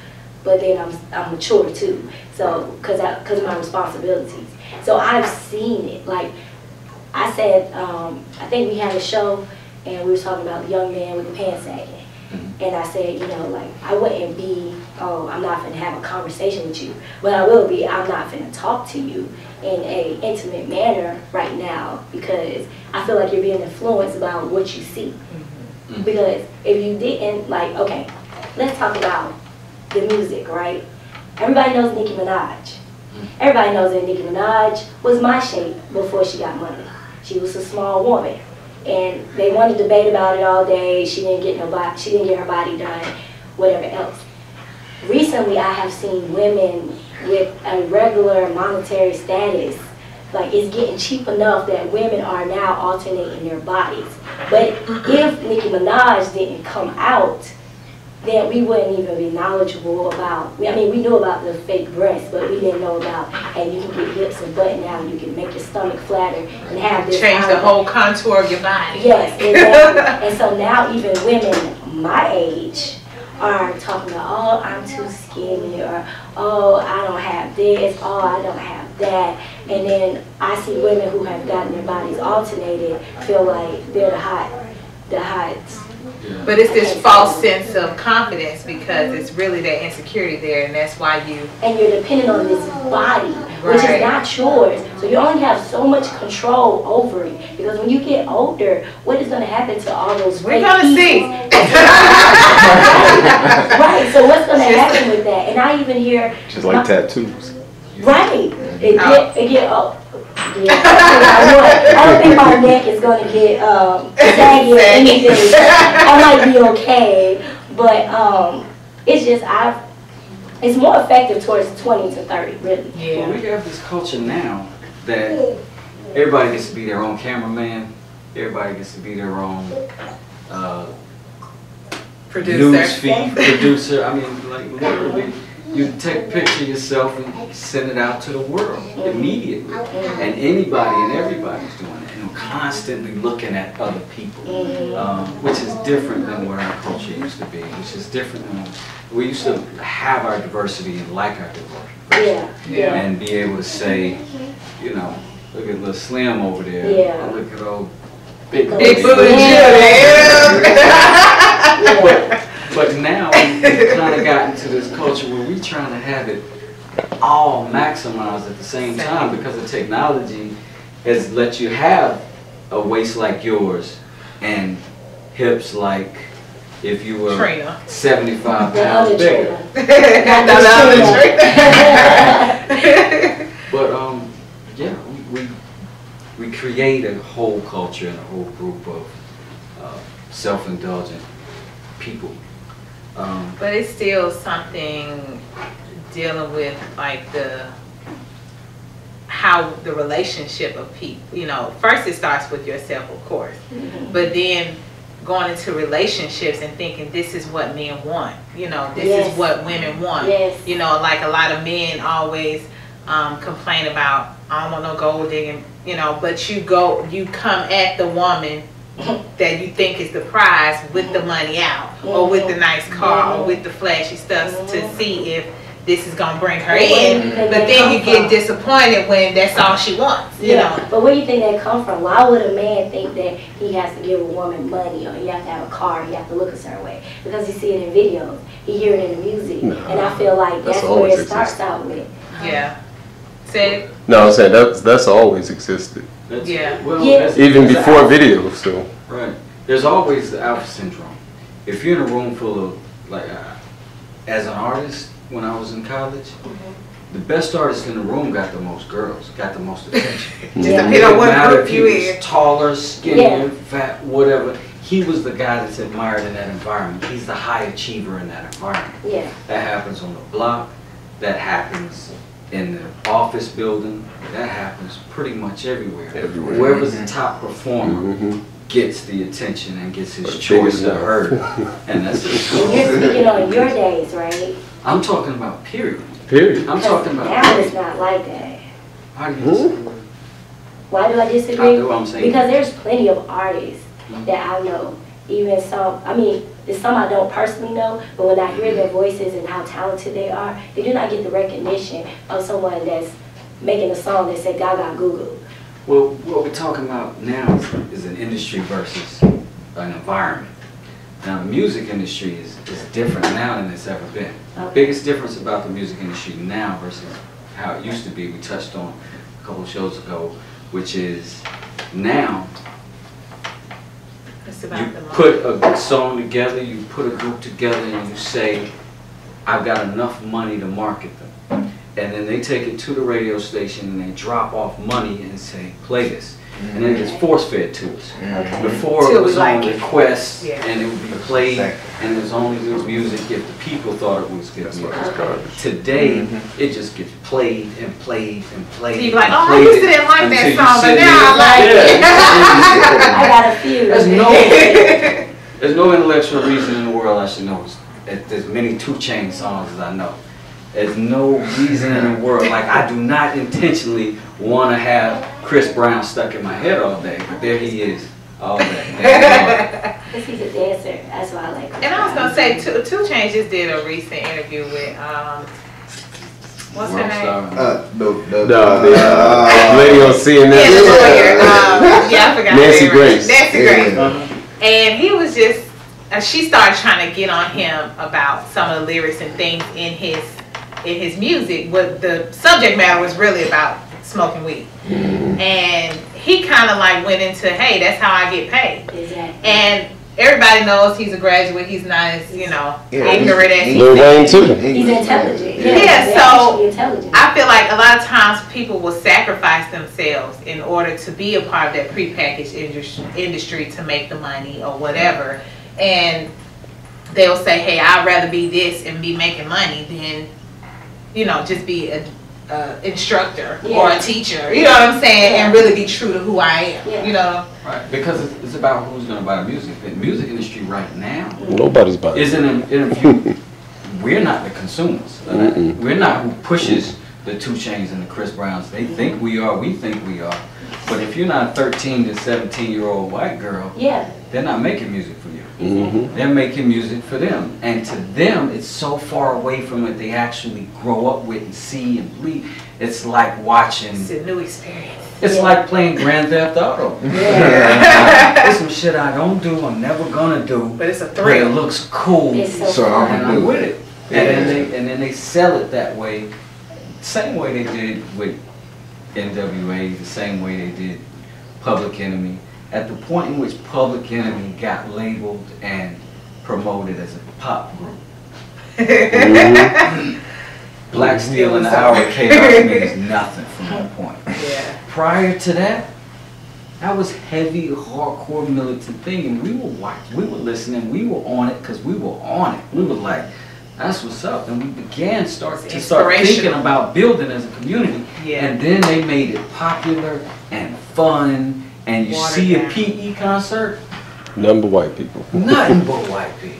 but then I'm mature too, so, because of my responsibilities. So I've seen it. Like I said, I think we had a show, and we were talking about the young man with the pants sagging. And I said, you know, like, I wouldn't be, oh, I'm not finna have a conversation with you. But I will be, I'm not finna talk to you in a intimate manner right now, because I feel like you're being influenced by what you see. Because if you didn't, like, okay, let's talk about the music, right? Everybody knows Nicki Minaj. Everybody knows that Nicki Minaj was my shape before she got money. She was a small woman. And they wanted to debate about it all day. She didn't get her body done, whatever else. Recently, I have seen women with a regular monetary status. Like, it's getting cheap enough that women are now alternating their bodies. But if Nicki Minaj didn't come out, then we wouldn't even be knowledgeable about, I mean, we knew about the fake breasts, but we didn't know about, hey, you can get hips and butt now, you can make your stomach flatter and have this. Change the whole contour of your body. Yes, exactly. And so now even women my age are talking about, oh, I'm too skinny, or, oh, I don't have this, oh, I don't have that. And then I see women who have gotten their bodies alternated feel like they're the hot. But it's this false sense of confidence, because it's really that insecurity there, and that's why you... And you're dependent on this body, which is not yours. So you only have so much control over it. Because when you get older, what is going to happen to all those We're going to see. Right, so what's going to happen with that? And I even hear... Just like tattoos. Right. Yeah, I don't think my neck is going to get saggy or anything. I might be okay, but it's just it's more effective towards 20 to 30, really. Yeah. Well, we have this culture now that everybody gets to be their own cameraman, everybody gets to be their own news feed producer. I mean, like, literally, you take a picture of yourself and send it out to the world immediately. And anybody and everybody's doing it. And constantly looking at other people, which is different than what our culture used to be, which is different than we used to have our diversity and like our diversity. And be able to say, you know, look at little Slim over there. Yeah. Look at old Big Big Booty. Yeah. But now we've kind of gotten to this culture where we're trying to have it all maximized at the same time, because the technology has let you have a waist like yours and hips like if you were Trina. 75 pounds bigger. But yeah, we create a whole culture and a whole group of self-indulgent people. But it's still something dealing with like how the relationship of people, you know, first it starts with yourself, of course, but then going into relationships and thinking this is what men want, you know, this is what women want. You know, like a lot of men always complain about, I don't want no gold digging, you know, but you come at the woman that you think is the prize with the money out, or with the nice car, or with the flashy stuff to see if this is gonna bring her in. But then you get disappointed when that's all she wants, you know. But where do you think that come from? Why would a man think that he has to give a woman money, or he have to have a car, he have to look a certain way? Because he see it in videos, he hear it in the music, and I feel like that's where it starts out with. Yeah. Say. No, I'm saying that's always existed. Well, even before video, so. Right. There's always the alpha syndrome. If you're in a room full of, like, as an artist, when I was in college, the best artist in the room got the most girls, got the most attention. Just depending on what group you in. Taller, skinnier, fat, whatever. He was the guy that's admired in that environment. He's the high achiever in that environment. Yeah. That happens on the block. That happens in the office building. That happens pretty much everywhere. Whoever's the top performer gets the attention and gets his choice heard. And that's it. And you're speaking on your days, right? I'm talking about period. I'm talking about now it's not like that. How do you disagree? Why do I disagree? I do what I'm saying. Because there's plenty of artists that I know. Even some, I mean, there's some I don't personally know, but when I hear their voices and how talented they are, they do not get the recognition of someone that's making a song that said Gaga Goo. Well, what we're talking about now is an industry versus an environment. Now, the music industry is different now than it's ever been. The biggest difference about the music industry now versus how it used to be, we touched on a couple of shows ago, which is now you put a song together, you put a group together, and you say, I've got enough money to market them. And then they take it to the radio station and they drop off money and say, play this. And then it gets force-fed to us. Before it was on request, and it would be played, and it was only good music if the people thought it was good music. Today, it just gets played and played and played. You're like, oh, I used to didn't like that song, but now I like it. I got a few. There's no intellectual reason in the world I should know. There's many 2 Chainz songs as I know. There's no reason in the world. Like, I do not intentionally want to have Chris Brown stuck in my head all day, but there he is all day. Because he's a dancer. That's why I like him. And I was going to say, 2 Chainz just did a recent interview with, what's her name? The lady on CNN. Yeah, the lawyer. I forgot Nancy Grace. Nancy Grace. And he was just, she started trying to get on him about some of the lyrics and things in his music. What the subject matter was really about smoking weed. And he kind of like went into, hey, that's how I get paid. Exactly. And everybody knows he's a graduate. He's not as, you know, ignorant as he Lil Wayne too. He's intelligent. So intelligent. I feel like a lot of times people will sacrifice themselves in order to be a part of that prepackaged industry to make the money or whatever. And they'll say, hey, I'd rather be this and be making money than, you know, just be an instructor or a teacher, you know what I'm saying, and really be true to who I am, you know. Right, because it's about who's going to buy the music. The music industry right now, nobody's buying. Is in an interview. We're not the consumers. We're not who pushes the 2 Chainz and the Chris Browns. They think we are. We think we are. But if you're not a 13 to 17-year-old white girl, they're not making music for you. They're making music for them. And to them, it's so far away from what they actually grow up with and see and believe. It's like watching. It's a new experience. It's like playing Grand Theft Auto. It's some shit I don't do, I'm never gonna do. But it's a But thrill. it looks cool. So I'm with it. And then they sell it that way. Same way they did with NWA, the same way they did Public Enemy. At the point in which Public Enemy got labeled and promoted as a pop group. Black Steel and the Hour of Chaos means nothing from that point. Prior to that, That was heavy, hardcore militant thing, and we were watching, we were listening, we were on it because we were on it. We were like, that's what's up, and we began to start thinking about building as a community. Yeah. And then they made it popular and fun, and you see a PE concert, Number white people. nothing but white people.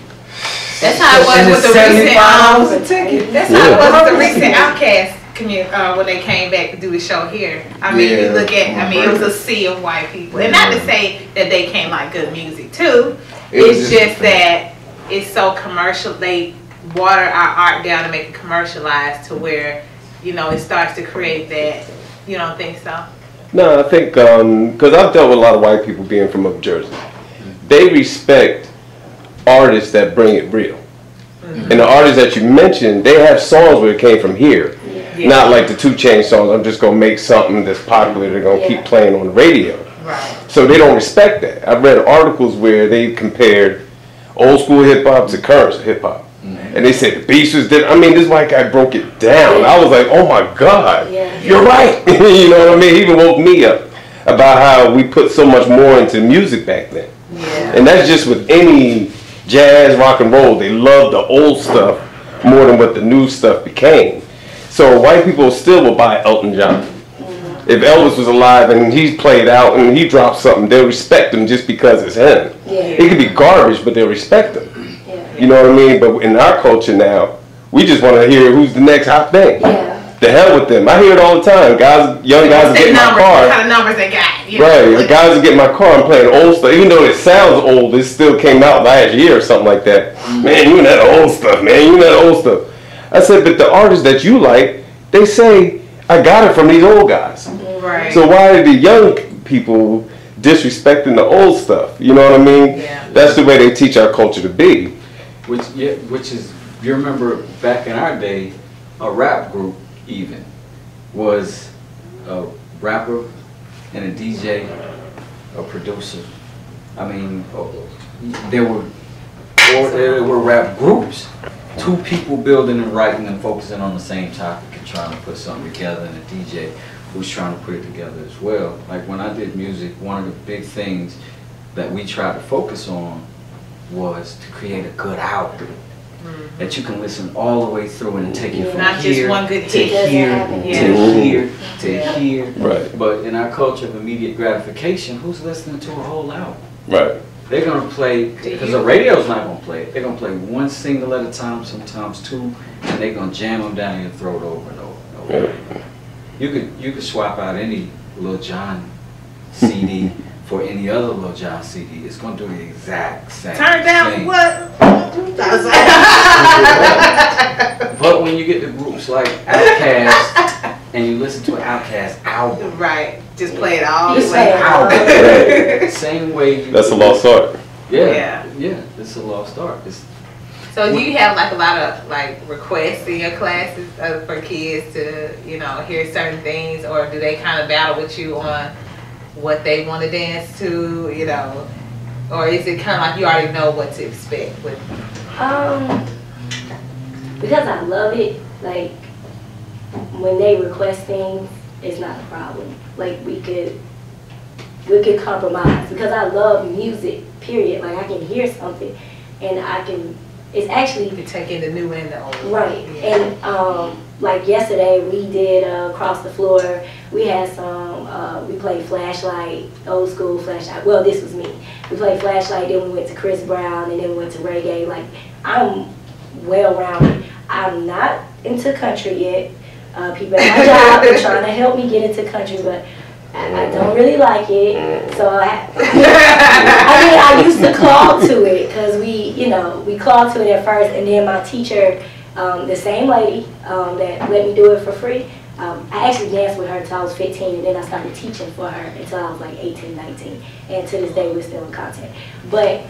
That's how it was And with the it's $75 recent. a ticket. That's how it was with the recent Outkast when they came back to do the show here. I mean, you look at, I mean, it was a sea of white people, and not to say that they can't like good music too. It's just that it's so commercial. They water our art down to make it commercialized to where, you know, it starts to create that. You don't think so? No, I think, because I've dealt with a lot of white people being from up Jersey. They respect artists that bring it real. And the artists that you mentioned, they have songs where it came from here. Yeah. Not like the 2 Chainz songs, I'm just going to make something that's popular, they're going to keep playing on the radio. Right. So they don't respect that. I've read articles where they compared old school hip hop to current hip hop. And they said the beats was different. I mean, this white guy broke it down. I was like, oh my God, you're right. You know what I mean? He even woke me up about how we put so much more into music back then. Yeah. And that's just with any jazz, rock and roll. They love the old stuff more than what the new stuff became. So white people still will buy Elton John. If Elvis was alive and he played out and he dropped something, they'll respect him just because it's him. It could be garbage, but they'll respect him. You know what I mean? But in our culture now, we just want to hear who's the next hot thing. The hell with them. I hear it all the time. Guys, young guys are getting my car. What kind of numbers they got? You know? Right, the guys are getting my car and playing old stuff. Even though it sounds old, it still came out last year or something like that. Man, you in that old stuff, man. You in that old stuff. I said, but the artists that you like, they say, I got it from these old guys. Right. So why are the young people disrespecting the old stuff? You know what I mean? Yeah. That's the way they teach our culture to be. Which is, you remember back in our day, a rap group even was a rapper and a DJ, a producer. I mean, there were rap groups. 2 people building and writing and focusing on the same topic and trying to put something together, and a DJ who's trying to put it together as well. Like when I did music, one of the big things that we tried to focus on was to create a good album that you can listen all the way through and take you from Not here just one good to hit. here to here to here. Right. But in our culture of immediate gratification, who's listening to a whole album? Right. They're gonna play, because the radio's not gonna play it. They're gonna play 1 single at a time, sometimes 2, and they're gonna jam them down your throat over and over and over. You could swap out any Lil Jon CD for any other Lil Jon CD. It's gonna do the exact same Turn down thing. what? But when you get to groups like Outkast and you listen to an Outkast album, Right. Just play it all it's the way. an album. Right. Same way. That's a lost art. Yeah. It's a lost art. So do you have like a lot of like requests in your classes for kids to, you know, hear certain things, or do they kind of battle with you on what they want to dance to, you know, or is it kind of like you already know what to expect with? Because I love it, like when they request things, it's not a problem. Like we could compromise because I love music, period. Like I can hear something and I can, it's actually You take in the new and the old. right. Yeah. And like yesterday we did Across the Floor. We had some, we played Flashlight, old school Flashlight. Well, this was me. We played Flashlight, then we went to Chris Brown, and then we went to reggae. Like, I'm well-rounded. I'm not into country yet. People at my job are trying to help me get into country, but I don't really like it. So I used to claw to it because we clawed to it at first, and then my teacher, the same lady that let me do it for free, I actually danced with her until I was 15, and then I started teaching for her until I was like 18, 19, and to this day we're still in contact. But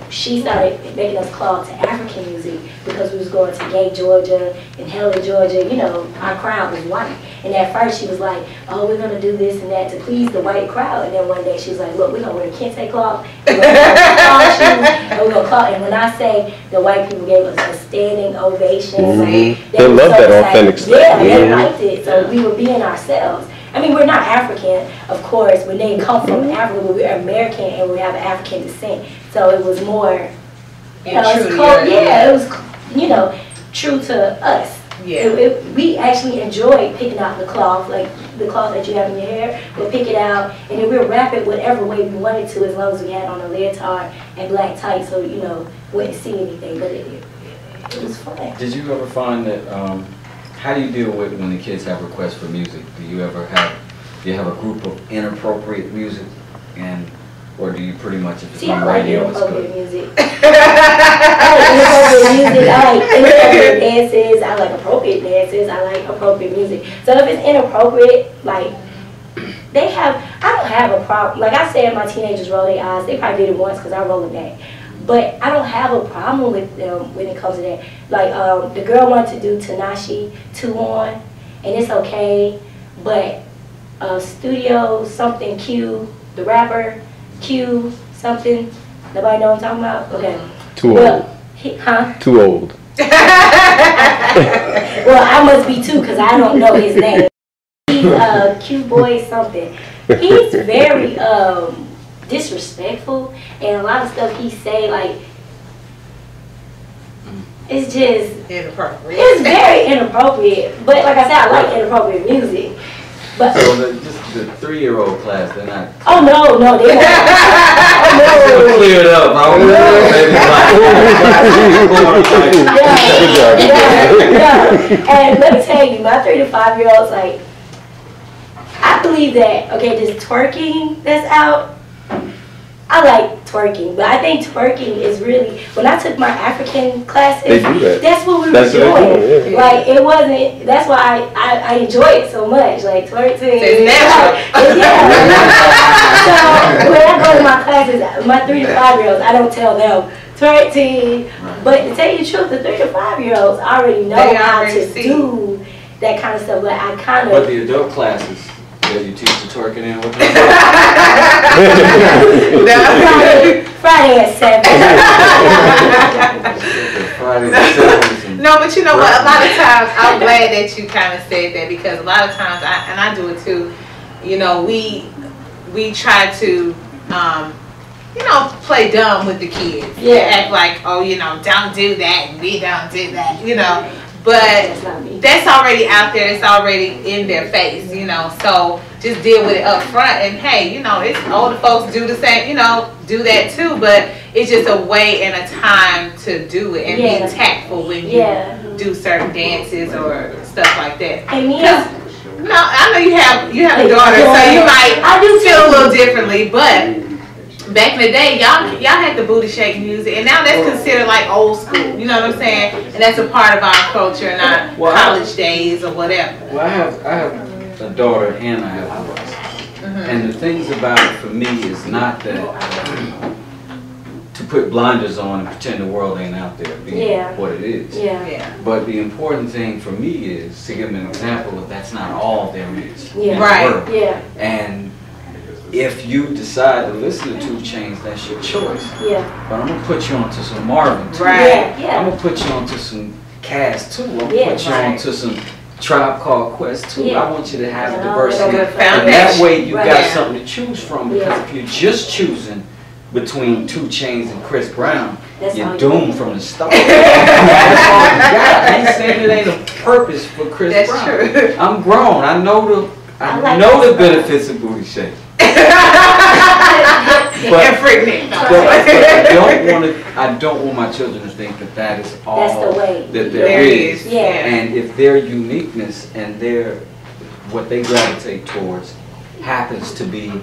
she started making us claw to African music because we was going to Gay, Georgia, and Helen, Georgia. You know, our crowd was white. And at first she was like, oh, we're going to do this and that to please the white crowd. And then one day she was like, look, we're going to wear kente cloth, we're going to claw shoes, and we're going to claw. And when I say the white people gave us a standing ovation, They were love so that excited. authentic stuff. Yeah, they liked it. So we were being ourselves. I mean, we're not African, of course, when they come from Africa, but we're American and we have African descent. So it was more, you know, it's cold, yeah, it was, you know, true to us. Yeah. We actually enjoy picking out the cloth, like the cloth that you have in your hair. We'll pick it out, and then we'll wrap it whatever way we wanted to, as long as we had on a leotard and black tights, so you know, wouldn't see anything. But it was fun. Did you ever find that? How do you deal with when the kids have requests for music? Do you have a group of inappropriate music, or do you pretty much if it's on radio, it's good? Music. I like inappropriate music. I like inappropriate dances. I like appropriate dances. I like appropriate music. So if it's inappropriate, like I don't have a problem. Like I said, my teenagers roll their eyes. They probably did it once because I roll them back. But I don't have a problem with them when it comes to that. Like the girl wanted to do Tanashi 2 on, and it's okay. But Studio something Q, the rapper Q something. Nobody know what I'm talking about? Okay. Too old. Too old. Well, I must be too because I don't know his name. He's Q boy something. He's very disrespectful, and a lot of stuff he say, like, it's just inappropriate. It's very inappropriate. But like I said, I like inappropriate music. But so the 3-year-old class, they're not. Oh no, they're not. Oh no. Clear it up. Yeah. And let me tell you, my 3 to 5 year olds, like, I believe that, okay, this twerking that's out, I like twerking, but I think twerking is really, when I took my African classes, they do that. That's what we were doing. Yeah. Like, it wasn't, that's why I enjoy it so much, like twerking. It's natural. Yeah. So, when I go to my classes, my 3 to 5 year olds, I don't tell them twerking, but to tell you the truth, the 3 to 5 year olds already know how to do that kind of stuff, but I kind of. But the adult classes, that you teach the twerking in, what Friday at 7. Friday at 7. No, but you know what? A lot of times, I'm glad that you kind of said that, because a lot of times, and I do it too. You know, we try to, you know, play dumb with the kids. Yeah. Act like, oh, you know, don't do that, and we don't do that. You know. But that's already out there. It's already in their face, you know. So just deal with it up front. And hey, you know, it's older folks do the same, you know, do that too. But it's just a way and a time to do it and be tactful when you do certain dances or stuff like that. No, I know you have a daughter, so you might feel a little differently, but. Back in the day, y'all had the booty shake music, and now that's considered like old school. You know what I'm saying? And that's a part of our culture and our college days or whatever. Well, I have a daughter and I have a boys. And the things about it for me is not that to put blinders on and pretend the world ain't out there being what it is. But the important thing for me is to give them an example of that's not all there is. In the world. And if you decide to listen to 2 Chainz, that's your choice. But I'm gonna put you onto some Marvin too. I'm gonna put you onto some Cass too. I'm gonna put you onto some Tribe Called Quest too. I want you to have a diversity. And that way you got something to choose from. Because if you're just choosing between 2 Chainz and Chris Brown, you're doomed from the start. That's all you got. I ain't saying it ain't a purpose for Chris Brown. True. I'm grown. I know the benefits of booty shake. But I don't want my children to think that is all that there is. And if their uniqueness and what they gravitate towards happens to be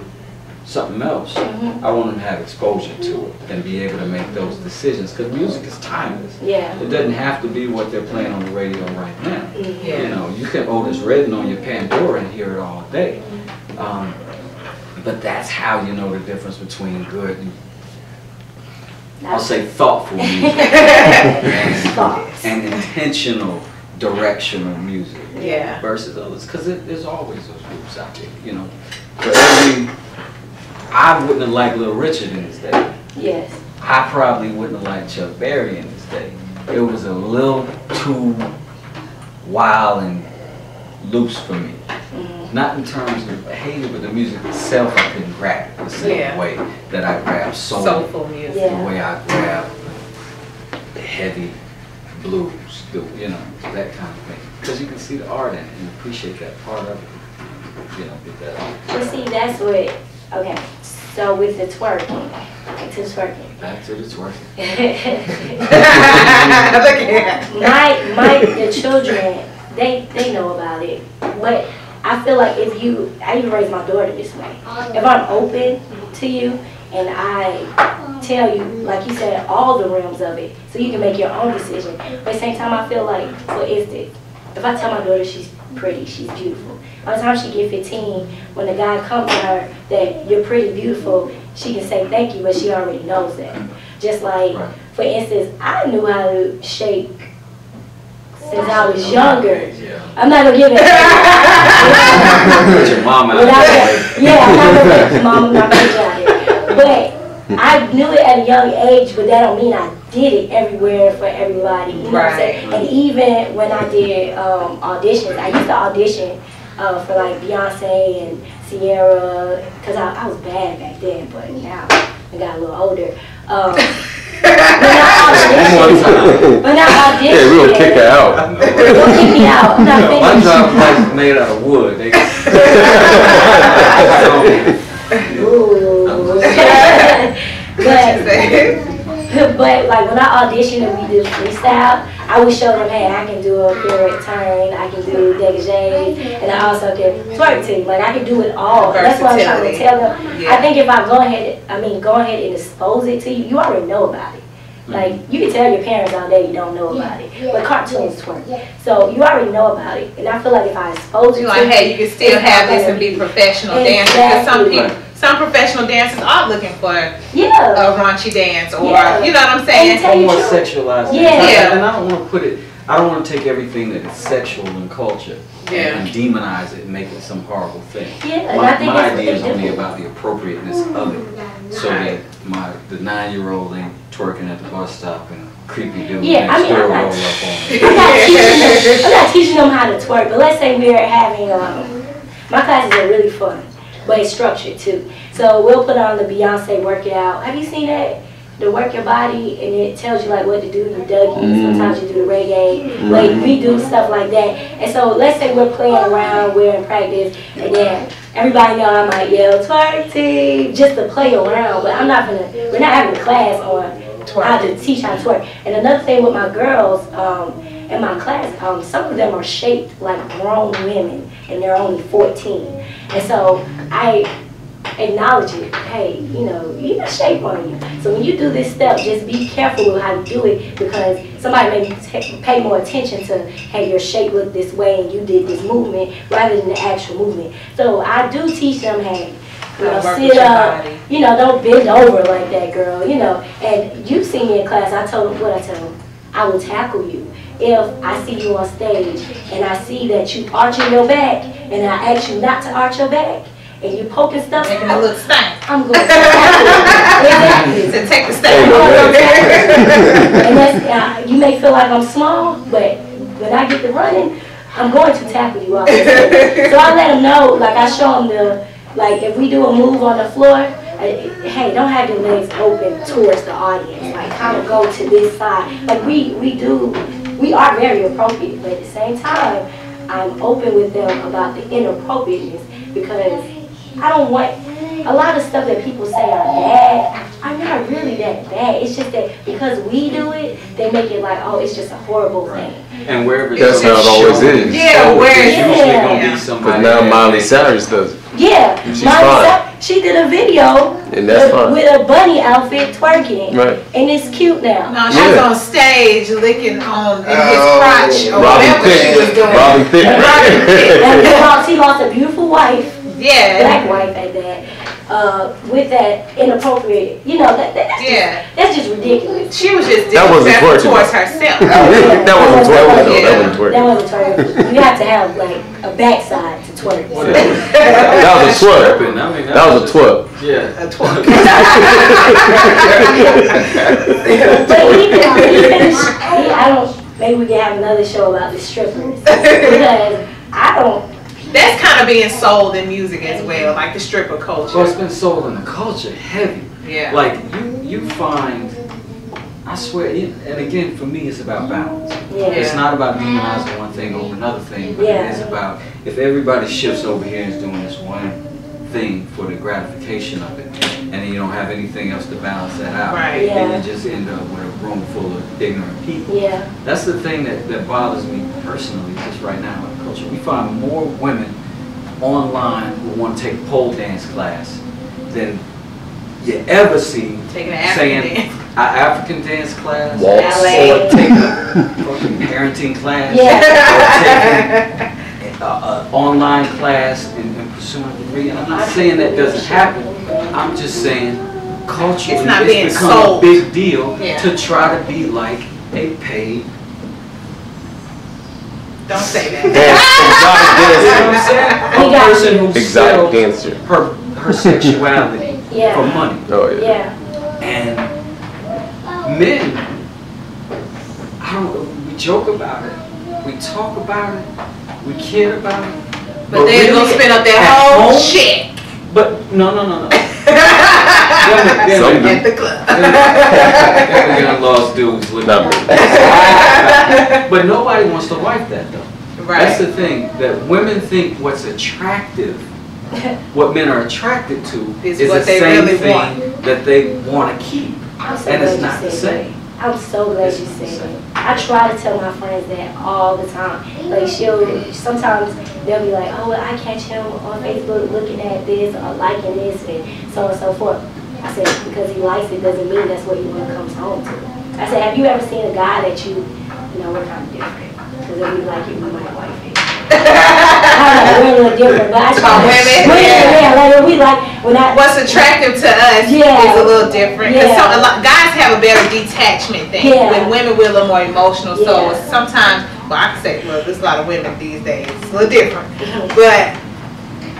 something else, I want them to have exposure to it and be able to make those decisions. Because music is timeless. It doesn't have to be what they're playing on the radio right now. You know, you can Otis Redding on your Pandora and hear it all day. But that's how you know the difference between good and, I'll say, thoughtful music and intentional, directional music versus others. Because there's always those groups out there, you know. But I wouldn't have liked Little Richard in his day. I probably wouldn't have liked Chuck Berry in his day. It was a little too wild and loose for me. Not in terms of hating, but the music itself, I couldn't grab it the same way that I grab Soulful music. Yeah. the way I grab the heavy blues, you know, that kind of thing. Because you can see the art in it and appreciate that part of it. You know, get that art. But see, that's what, okay, so with the twerking, back to the twerking. Back to the twerking. The children, they know about it. But I feel like I even raise my daughter this way. If I'm open to you and I tell you, like you said, all the realms of it, so you can make your own decision. But at the same time, I feel like, for instance, if I tell my daughter she's pretty, she's beautiful, by the time she get 15, when the guy comes to her that you're pretty, beautiful, she can say thank you, but she already knows that. Just like, for instance, I knew how to shake since I was younger. I'm not gonna give it. Put your mom out Yeah, I'm not gonna let your mom, I'm not gonna out here. But I knew it at a young age, but that don't mean I did it everywhere for everybody. You know what I'm saying? And even when I did auditions, I used to audition for like Beyonce and Sierra, because I was bad back then, but now I got a little older. When I auditioned, yeah, we'll kick her out. Don't kick me out. I'm not My finished. drum was made out of wood. But like when I auditioned and we did freestyle, I would show them, hey, I can do a pirouette turn, I can do dégagé, and I also can twerk too. Like I can do it all. That's what I'm trying to tell them. Yeah. I think if I go ahead and expose it to you, you already know about it. Like you can tell your parents all day you don't know about it, but cartoons twerk, so you already know about it. And I feel like if I expose you, like, hey, you can still have this and be professional dancers. Because some professional dancers are looking for a raunchy dance, or you know what I'm saying? Or more sexualized. Yeah. And I don't want to put it. I don't want to take everything that is sexual in culture and demonize it and make it some horrible thing. Yeah, my idea is only about the appropriateness of it, so that the 9-year-old ain't twerking at the bus stop and creepy dude next door roll up on it. I'm not teaching them how to twerk, but let's say we're having my classes are really fun, but it's structured too. So we'll put on the Beyonce workout. Have you seen that? The work your body, and it tells you like what to do. You Dougie, sometimes you do the reggae. Like we do stuff like that. And so let's say we're playing around, we're in practice, and then everybody know I might yell twerk team just to play around. But we're not having a class on how to teach how to twerk. And another thing with my girls in my class, some of them are shaped like grown women, and they're only 14. And so I acknowledge it. Hey, you know, you got shape on you. So when you do this step, just be careful with how you do it, because somebody may pay more attention to, hey, your shape looked this way and you did this movement rather than the actual movement. So I do teach them, hey, you know, sit up, you know, don't bend over like that, girl, you know. And you see me in class, I told them what I tell them. I will tackle you. If I see you on stage and I see that you arching your back and I ask you not to arch your back, and you poking stuff, making it look stank. I'm going to tackle you. Exactly. To take the stank. And that's, you may feel like I'm small, but when I get to running, I'm going to tackle you all. So I let them know, like I show them like if we do a move on the floor, hey, don't have your legs open towards the audience. Like kind of go to this side. Like we are very appropriate, but at the same time, I'm open with them about the inappropriateness, because I don't want a lot of stuff that people say are bad. I'm not really that bad. It's just that because we do it, they make it like, oh, it's just a horrible thing. And wherever that's how it always is. Yeah, where it's usually gonna be somebody. But now Miley Cyrus does it. Yeah, she's fine. She did a video and that's fine. With a bunny outfit twerking, right? And it's cute now. No, she's on stage licking on in his crotch or whatever she was doing. Robin Thicke. And she lost a beautiful wife. Yeah. Black wife at that. With that inappropriate, you know, that's just ridiculous. She was just disrespectful towards herself. That wasn't twerking though. That wasn't twerking. That wasn't twerking. You have to have like a backside to twerk. That was a twerk. That was a twerk. Yeah, a twerk. But even I don't. Maybe we can have another show about the strippers, because I don't. that's kind of being sold in music as well, like the stripper culture. Well, it's been sold in the culture heavy. Yeah. Like you find, I swear, and again, for me, it's about balance. Yeah. It's not about demonizing one thing over another thing, but Yeah. it is about if everybody shifts over here and is doing this one thing for the gratification of it, and then you don't have anything else to balance that out, Right. Yeah. then you just end up with a room full of ignorant people. Yeah. That's the thing that bothers me personally, just right now in the culture. We find more women online who want to take a pole dance class than you ever see Taking an African saying dance. an African dance class, Waltz. or take a fucking parenting class, Yeah. or take an online class and pursuing a degree. And I'm not saying that doesn't happen. I'm just saying culturally It's not being become sold. a big deal Yeah. to try to be like a paid. Don't say that. You know what I'm saying? A person who Exotic sells dancer. her sexuality Yeah. for money. Oh yeah. Yeah. And men, I don't. We joke about it. We talk about it. We care about it. But they're really gonna spin up their at whole home- shit But no. Some do. at the club. Young lost dudes with Not me. But nobody wants to wife that though. That's Right. the thing, that women think what's attractive, what men are attracted to, Is is what the they same really thing want. that they want to keep. I'm so And it's glad not you the said same. that. I'm so glad you said it. I try to tell my friends that all the time. Like sometimes they'll be like, oh, well, I catch him on Facebook looking at this or liking this and so on and so forth. I said, because he likes it doesn't mean that's what he comes home to. I said, have you ever seen a guy that you know, we're kind of different. Because if we like it, we might wife it. We're different, but I try to, like we like, when I, What's attractive to us Yeah. is a little different. 'Cause Yeah. guys have a better detachment thing. Yeah. When women, we're a little more emotional. So Yeah. sometimes, well, I can say, well, there's a lot of women these days. It's a little different. But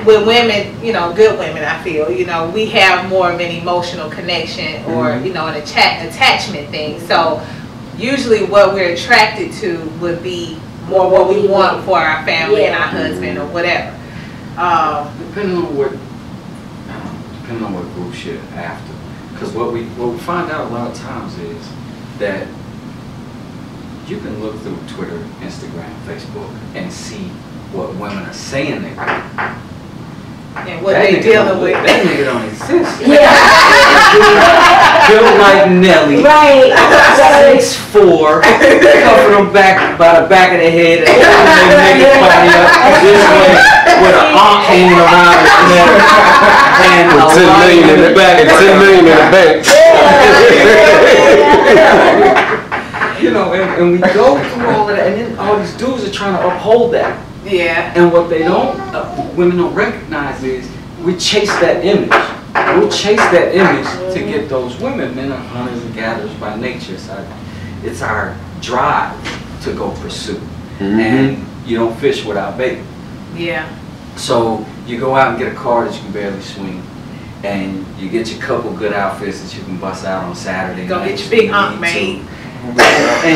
with women, you know, good women, I feel, you know, we have more of an emotional connection or, you know, an attachment thing. So usually what we're attracted to would be more what we want for our family and our husband or whatever. Depending on what group you're after. Because what we find out a lot of times is that you can look through Twitter, Instagram, Facebook, and see what women are saying they want. And what they dealing with. That nigga don't exist. yeah, Built like Nelly. right. 6'4", covering them back by the back of the head, and they make it body up this way with an arm hanging around his neck, and a With 10 line million in the back, and 10 million in the bank. You know, and we go through all of that, and then all these dudes are trying to uphold that. Yeah. And what they don't, women don't recognize is we chase that image. We'll chase that image to get those women. Men are hunters and gatherers by nature. It's our drive to go pursue. And you don't fish without bait. Yeah. So you go out and get a car that you can barely swing. And you get your couple good outfits that you can bust out on Saturday Go night. get your big hunk made. And you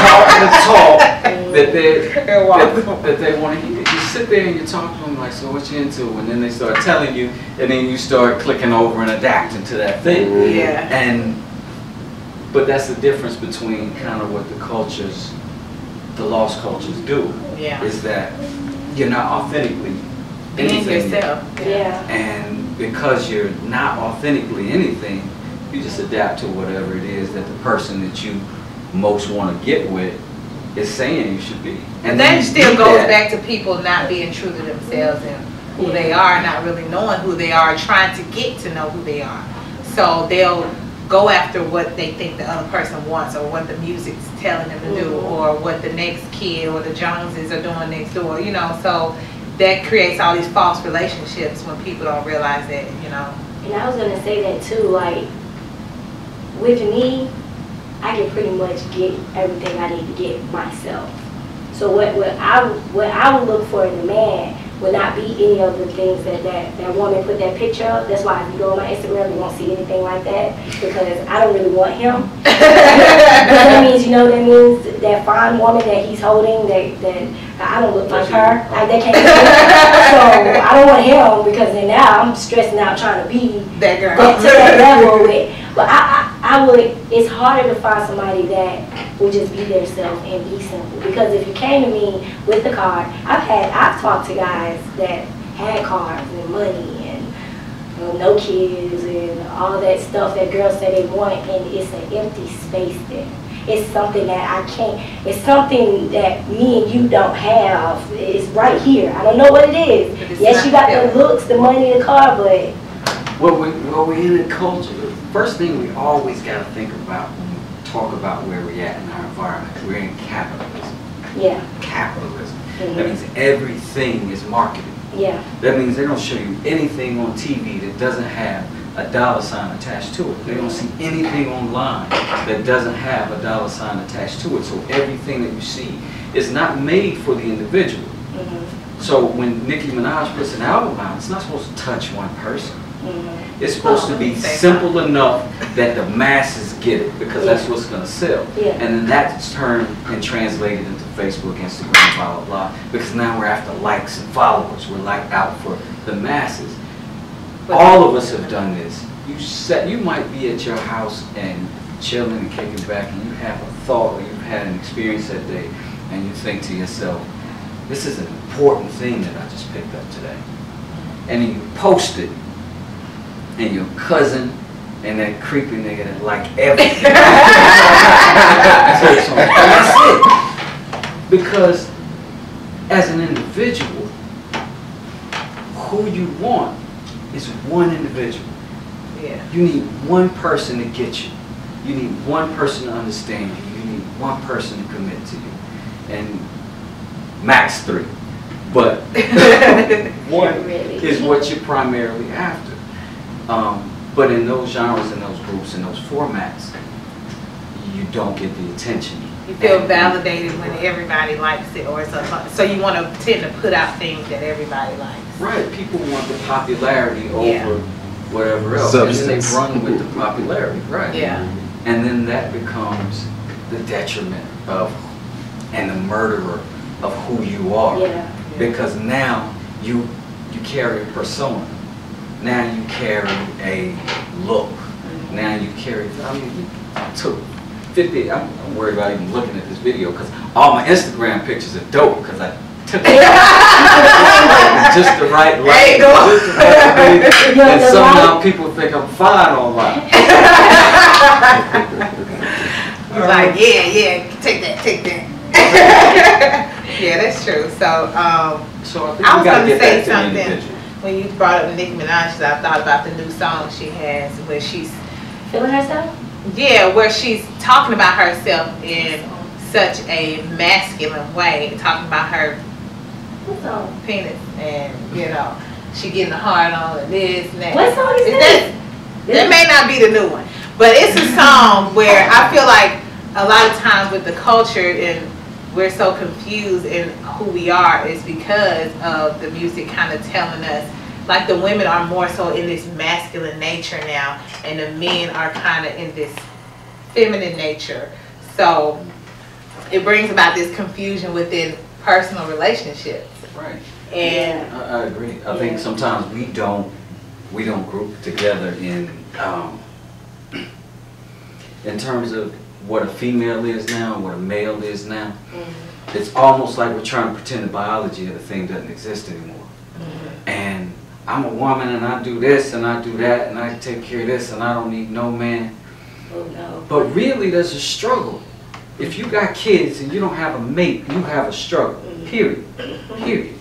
talk the talk that they want to hear. You sit there and you talk to them like, so what you into? And then they start telling you, and then you start clicking over and adapting to that thing. Yeah. But that's the difference between kind of what the lost cultures do. Yeah. Is that you're not authentically Being anything. yourself. Yeah. And because you're not authentically anything, you just adapt to whatever it is that the person that you most want to get with is saying you should be. And that still goes back to people not being true to themselves and who they are, not really knowing who they are, trying to get to know who they are. So they'll go after what they think the other person wants or what the music's telling them to do or what the next kid or the Joneses are doing next door, you know. So that creates all these false relationships when people don't realize that, you know. And I was gonna say that too, like, with me, I can pretty much get everything I need to get myself. So what I would look for in a man will not be any of the things that woman put that picture of. That's why if you go on my Instagram, you won't see anything like that, because I don't really want him. That means, you know what that means? That fine woman that he's holding, that I don't look like her. Like, they can't see it. So I don't want him, because then now I'm stressing out trying to be That girl. to that level with. But I would, it's harder to find somebody that will just be their self and be simple. Because if you came to me with the card, I've talked to guys that had cars and money and no kids and all that stuff that girls say they want, and it's an empty space there. It's something that I can't, it's something that me and you don't have. It's right here. I don't know what it is. Yes, you got the looks, the money, the car, but Well, we're in a culture. The first thing we always got to think about when we talk about where we're at in our environment, we're in capitalism. yeah. Capitalism. Mhm. That means everything is marketed. Yeah. That means they don't show you anything on TV that doesn't have a dollar sign attached to it. They don't see anything online that doesn't have a dollar sign attached to it. So everything that you see is not made for the individual. Mhm. So when Nicki Minaj puts an album out, it's not supposed to touch one person. Mhm. It's supposed to be simple enough that the masses get it, because that's what's going to sell. Yeah. And then that's turned and translated into Facebook, Instagram, blah, blah, blah. Because now we're after likes and followers. We're like out for the masses. All of us have done this. You might be at your house and chilling and kicking back, and you have a thought, or you've had an experience that day, and you think to yourself, this is an important thing that I just picked up today. And then you post it, and your cousin and that creepy nigga that like everything. So that's it. Because as an individual, who you want is one individual. Yeah. You need one person to get you. You need one person to understand you. You need one person to commit to you. And max 3. But one is what you're primarily after. But in those genres and those groups and those formats, you don't get the attention. You feel validated when everybody likes it, or something. So you want to tend to put out things that everybody likes. Right, people want the popularity Yeah. over whatever else. Substance. And they run with the popularity, right? Yeah. And then that becomes the detriment of, and the murderer of who you are. Yeah. Because now you carry a persona. Now you carry a look. Now you carry, I mean, you took 50, I'm worried about even looking at this video, because all my Instagram pictures are dope, because I took it just the right light. Just the right way, and somehow people think I'm fine online. You're like, yeah, take that. Yeah, that's true. So, So I think I we was gotta going to get say back to the something. individual. When you brought up Nicki Minaj, I thought about the new song she has where she's, Feeling herself? where she's talking about herself in such a masculine way, talking about her What song? penis and, she getting the hard on and this and that. What song is this? That may not be the new one, but it's a song where I feel like a lot of times with the culture and we're so confused in who we are is because of the music kind of telling us, like the women are more so in this masculine nature now and the men are kind of in this feminine nature. So it brings about this confusion within personal relationships. Right. And I agree. I think sometimes we don't group together in terms of what a female is now and what a male is now. Mm-hmm. It's almost like we're trying to pretend the biology of the thing doesn't exist anymore. mm-hmm. And I'm a woman and I do this and I do that and I take care of this and I don't need no man. Oh no. But really there's a struggle. If you got kids and you don't have a mate, you have a struggle. Period. Period.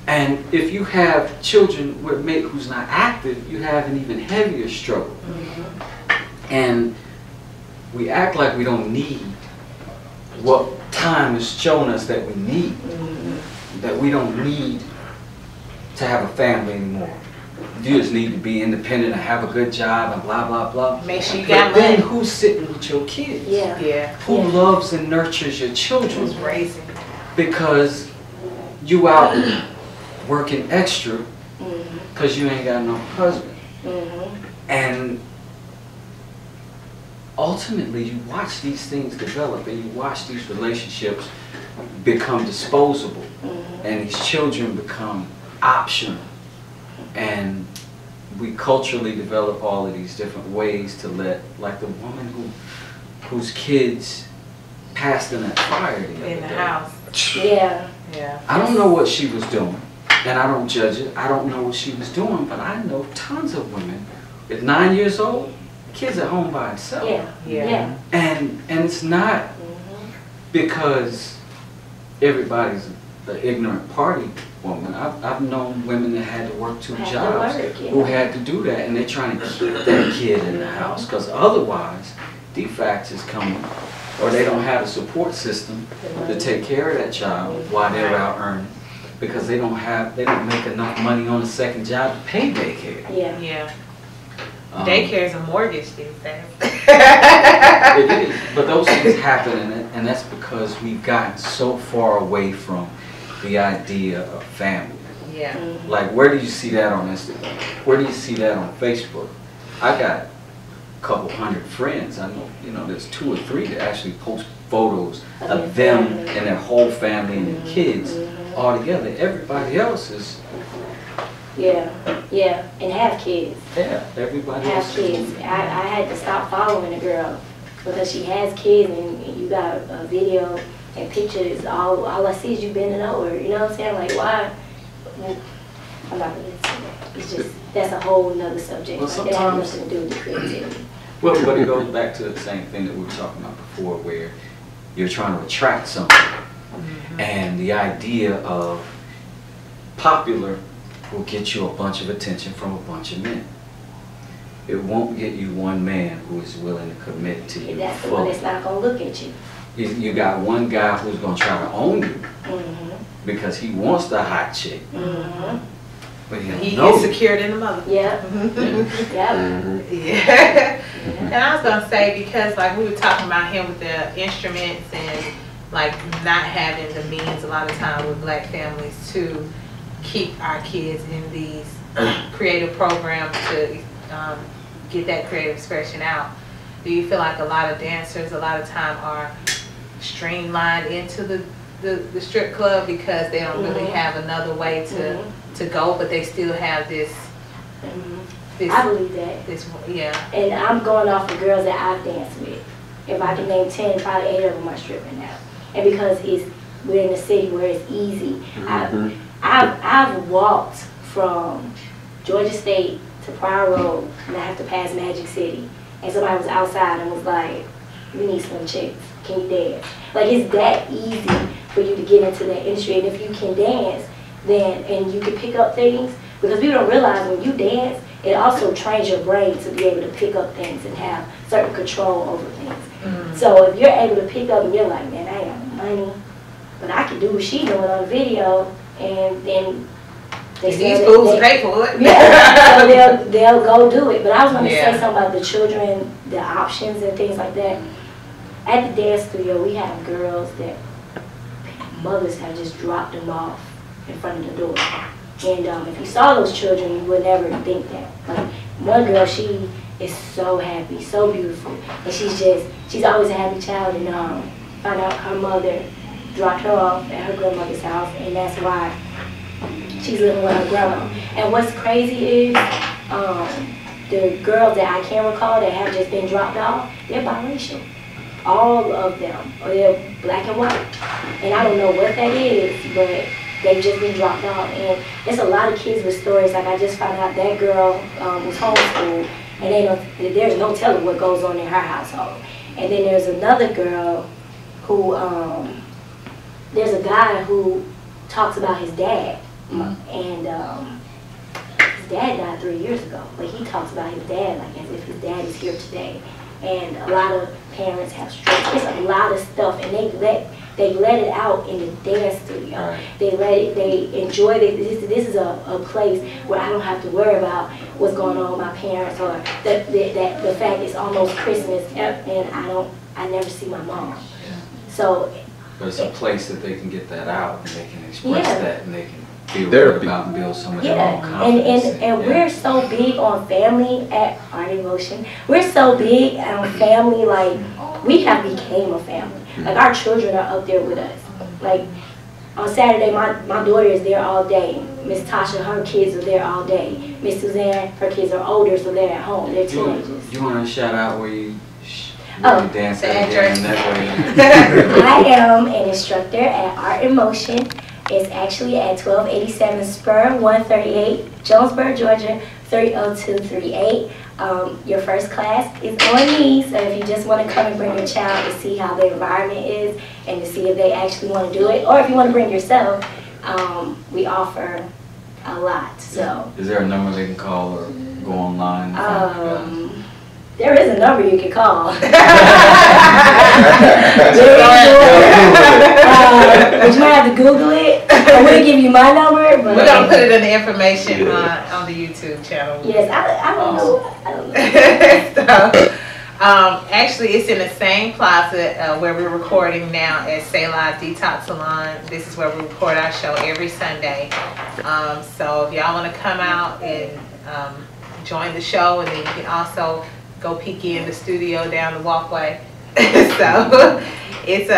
And if you have children with a mate who's not active, you have an even heavier struggle. And we act like we don't need what time has shown us that we need. That we don't need to have a family anymore. You just need to be independent and have a good job and blah, blah, blah. Make sure you But got then money. who's sitting with your kids? Yeah. Yeah. Who loves and nurtures your children? Who's raising? Because you out working extra because you ain't got no husband. And ultimately, you watch these things develop and you watch these relationships become disposable and these children become optional. And we culturally develop all of these different ways to let, like the woman whose kids passed in that fire the other In the day. house. Yeah. Yeah. I don't know what she was doing, and I don't judge it. I don't know what she was doing, but I know tons of women at 9 years old, kids at home by itself. Yeah. Yeah. And it's not because everybody's an ignorant party woman. I've known women that had to work 2 Had to jobs work, yeah. who had to do that, and they're trying to keep that kid in the house because otherwise defects is coming, or they don't have a support system to take care of that child while they're out earning because they don't make enough money on a second job to pay daycare. Yeah. Yeah. Daycare is a mortgage these days. It is, but those things happen, and that's because we've gotten so far away from the idea of family. Yeah. Like, where do you see that on Instagram? Where do you see that on Facebook? I got a couple hundred friends. I know, there's 2 or 3 that actually post photos of them and their whole family and their kids all together. Everybody else is, Yeah, and have kids. everybody Have else kids. is. I had to stop following a girl because she has kids and you got a video and pictures. All I see is you bending over. You know what I'm saying? Like, why? I'm not going to say that. It's just, that's a whole nother subject. Well, Like, it has sometimes- nothing to do with the creativity. Well, but it goes back to the same thing that we were talking about before, where you're trying to attract something. And the idea of popular will get you a bunch of attention from a bunch of men. It won't get you one man who is willing to commit to you And that's the one fully. that's not going to look at you. You got one guy who's going to try to own you Mm-hmm. because he wants the hot chick, Mm-hmm. but he He don't know is you. secured in the mother. Yeah. Yeah. Yeah. And I was gonna say, because like we were talking about him with the instruments and like not having the means a lot of time with black families to keep our kids in these creative programs to get that creative expression out. Do you feel like a lot of dancers a lot of time are streamlined into the strip club because they don't really have another way to go, but they still have this I believe that. yeah. And I'm going off the girls that I've danced with. If I can name 10, probably 8 of them are stripping now. And because we're in a city where it's easy. I've walked from Georgia State to Pryor Road, and I have to pass Magic City. And somebody was outside and was like, "We need some chicks. Can you dance?" Like, it's that easy for you to get into that industry. And if you can dance, and you can pick up things, because people don't realize when you dance, it also trains your brain to be able to pick up things and have certain control over things. So if you're able to pick up and you're like, "Man, I ain't got no money, but I can do what she doing on video," and then These fools pay for it. yeah, so they'll go do it. But I was going to Yeah. say something about the children, the options and things like that. At the dance studio, we have girls that mothers have just dropped them off in front of the door. And if you saw those children, you would never think that. Like, one girl, she is so happy, so beautiful, and she's always a happy child. And found out her mother dropped her off at her grandmother's house, and that's why she's living with her grandma. And what's crazy is the girls that I can recall that have just been dropped off, they're biracial. All of them, or they're black and white. And I don't know what that is, but they've just been dropped off. And there's a lot of kids with stories. Like, I just found out that girl was homeschooled, and there's no telling what goes on in her household. And then there's another girl who, there's a guy who talks about his dad. And his dad died 3 years ago. Like, he talks about his dad like as if his dad is here today. And a lot of parents have strokes. There's a lot of stuff, and they let it out in the dance studio. Right. They enjoy it. This is a place where I don't have to worry about what's going on with my parents, or the fact it's almost Christmas and I never see my mom. So But it's a place that they can get that out and they can express Yeah. that and they can feel Therapy. good about and build some of their Yeah, own confidence. and we're so big on family at Art in Motion. We're so big on family, like we have became a family. Like our children are up there with us. Like on Saturday, my daughter is there all day. Miss Tasha, her kids are there all day. Miss Suzanne, her kids are older, so they're at home. They're teenagers. You want to shout out where you Oh, dance the at again that way? I am an instructor at Art in Motion. It's actually at 1287 Spur 138, Jonesboro, Georgia 30238. Your first class is on me, so if you just want to come and bring your child to see how the environment is and to see if they actually want to do it, or if you want to bring yourself, we offer a lot. So Is there a number they can call or go online? and find you guys? there is a number you can call. Would you might have to Google it. I will give you my number. But We're gonna put it in the information on the YouTube channel. Yes, I don't know. I don't know. So, actually, it's in the same closet where we're recording now at Selah Detox Salon. This is where we record our show every Sunday. So if y'all want to come out and join the show, and then you can also go peek in the studio down the walkway. So it's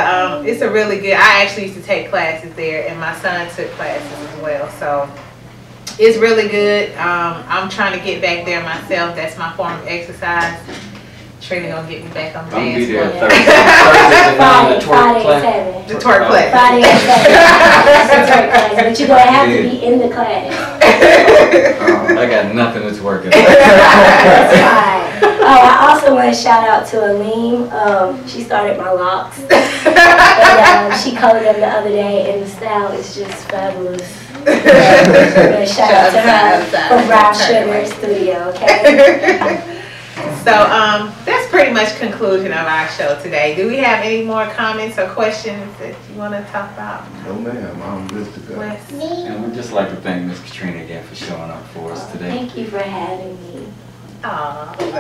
a really good. I actually used to take classes there, and my son took classes as well. So it's really good. I'm trying to get back there myself. That's my form of exercise. Trina gonna get me back on the I'm gonna be dance there floor. Thursdays at 9, the twerk Friday class. at 7. The twerk class. Friday at 7. That's the twerk class, but you're gonna have to be in the class. I got nothing that's working. That's fine. Oh, I also want to shout out to Aleem. She started my locks. And she colored them the other day, and the style is just fabulous. Shout out to her from Brown Sugar Studio, okay? So that's pretty much conclusion of our show today. Do we have any more comments or questions that you want to talk about? No ma'am, I'm good to go. Wes? And we'd just like to thank Miss Katrina again for showing up for us today. Thank you for having me. Aw. And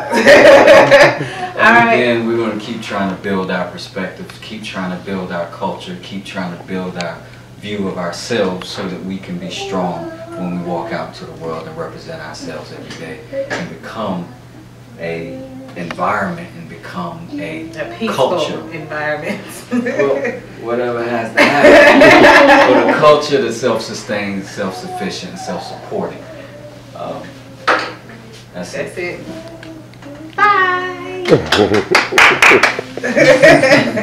All right. again, we're going to keep trying to build our perspectives, keep trying to build our culture, keep trying to build our view of ourselves so that we can be strong when we walk out to the world and represent ourselves every day and become a environment and become a peaceful culture. environment. Well, whatever has to happen. But a culture that's self-sustained, self-sufficient, self-supporting. That's it. That's it. Bye.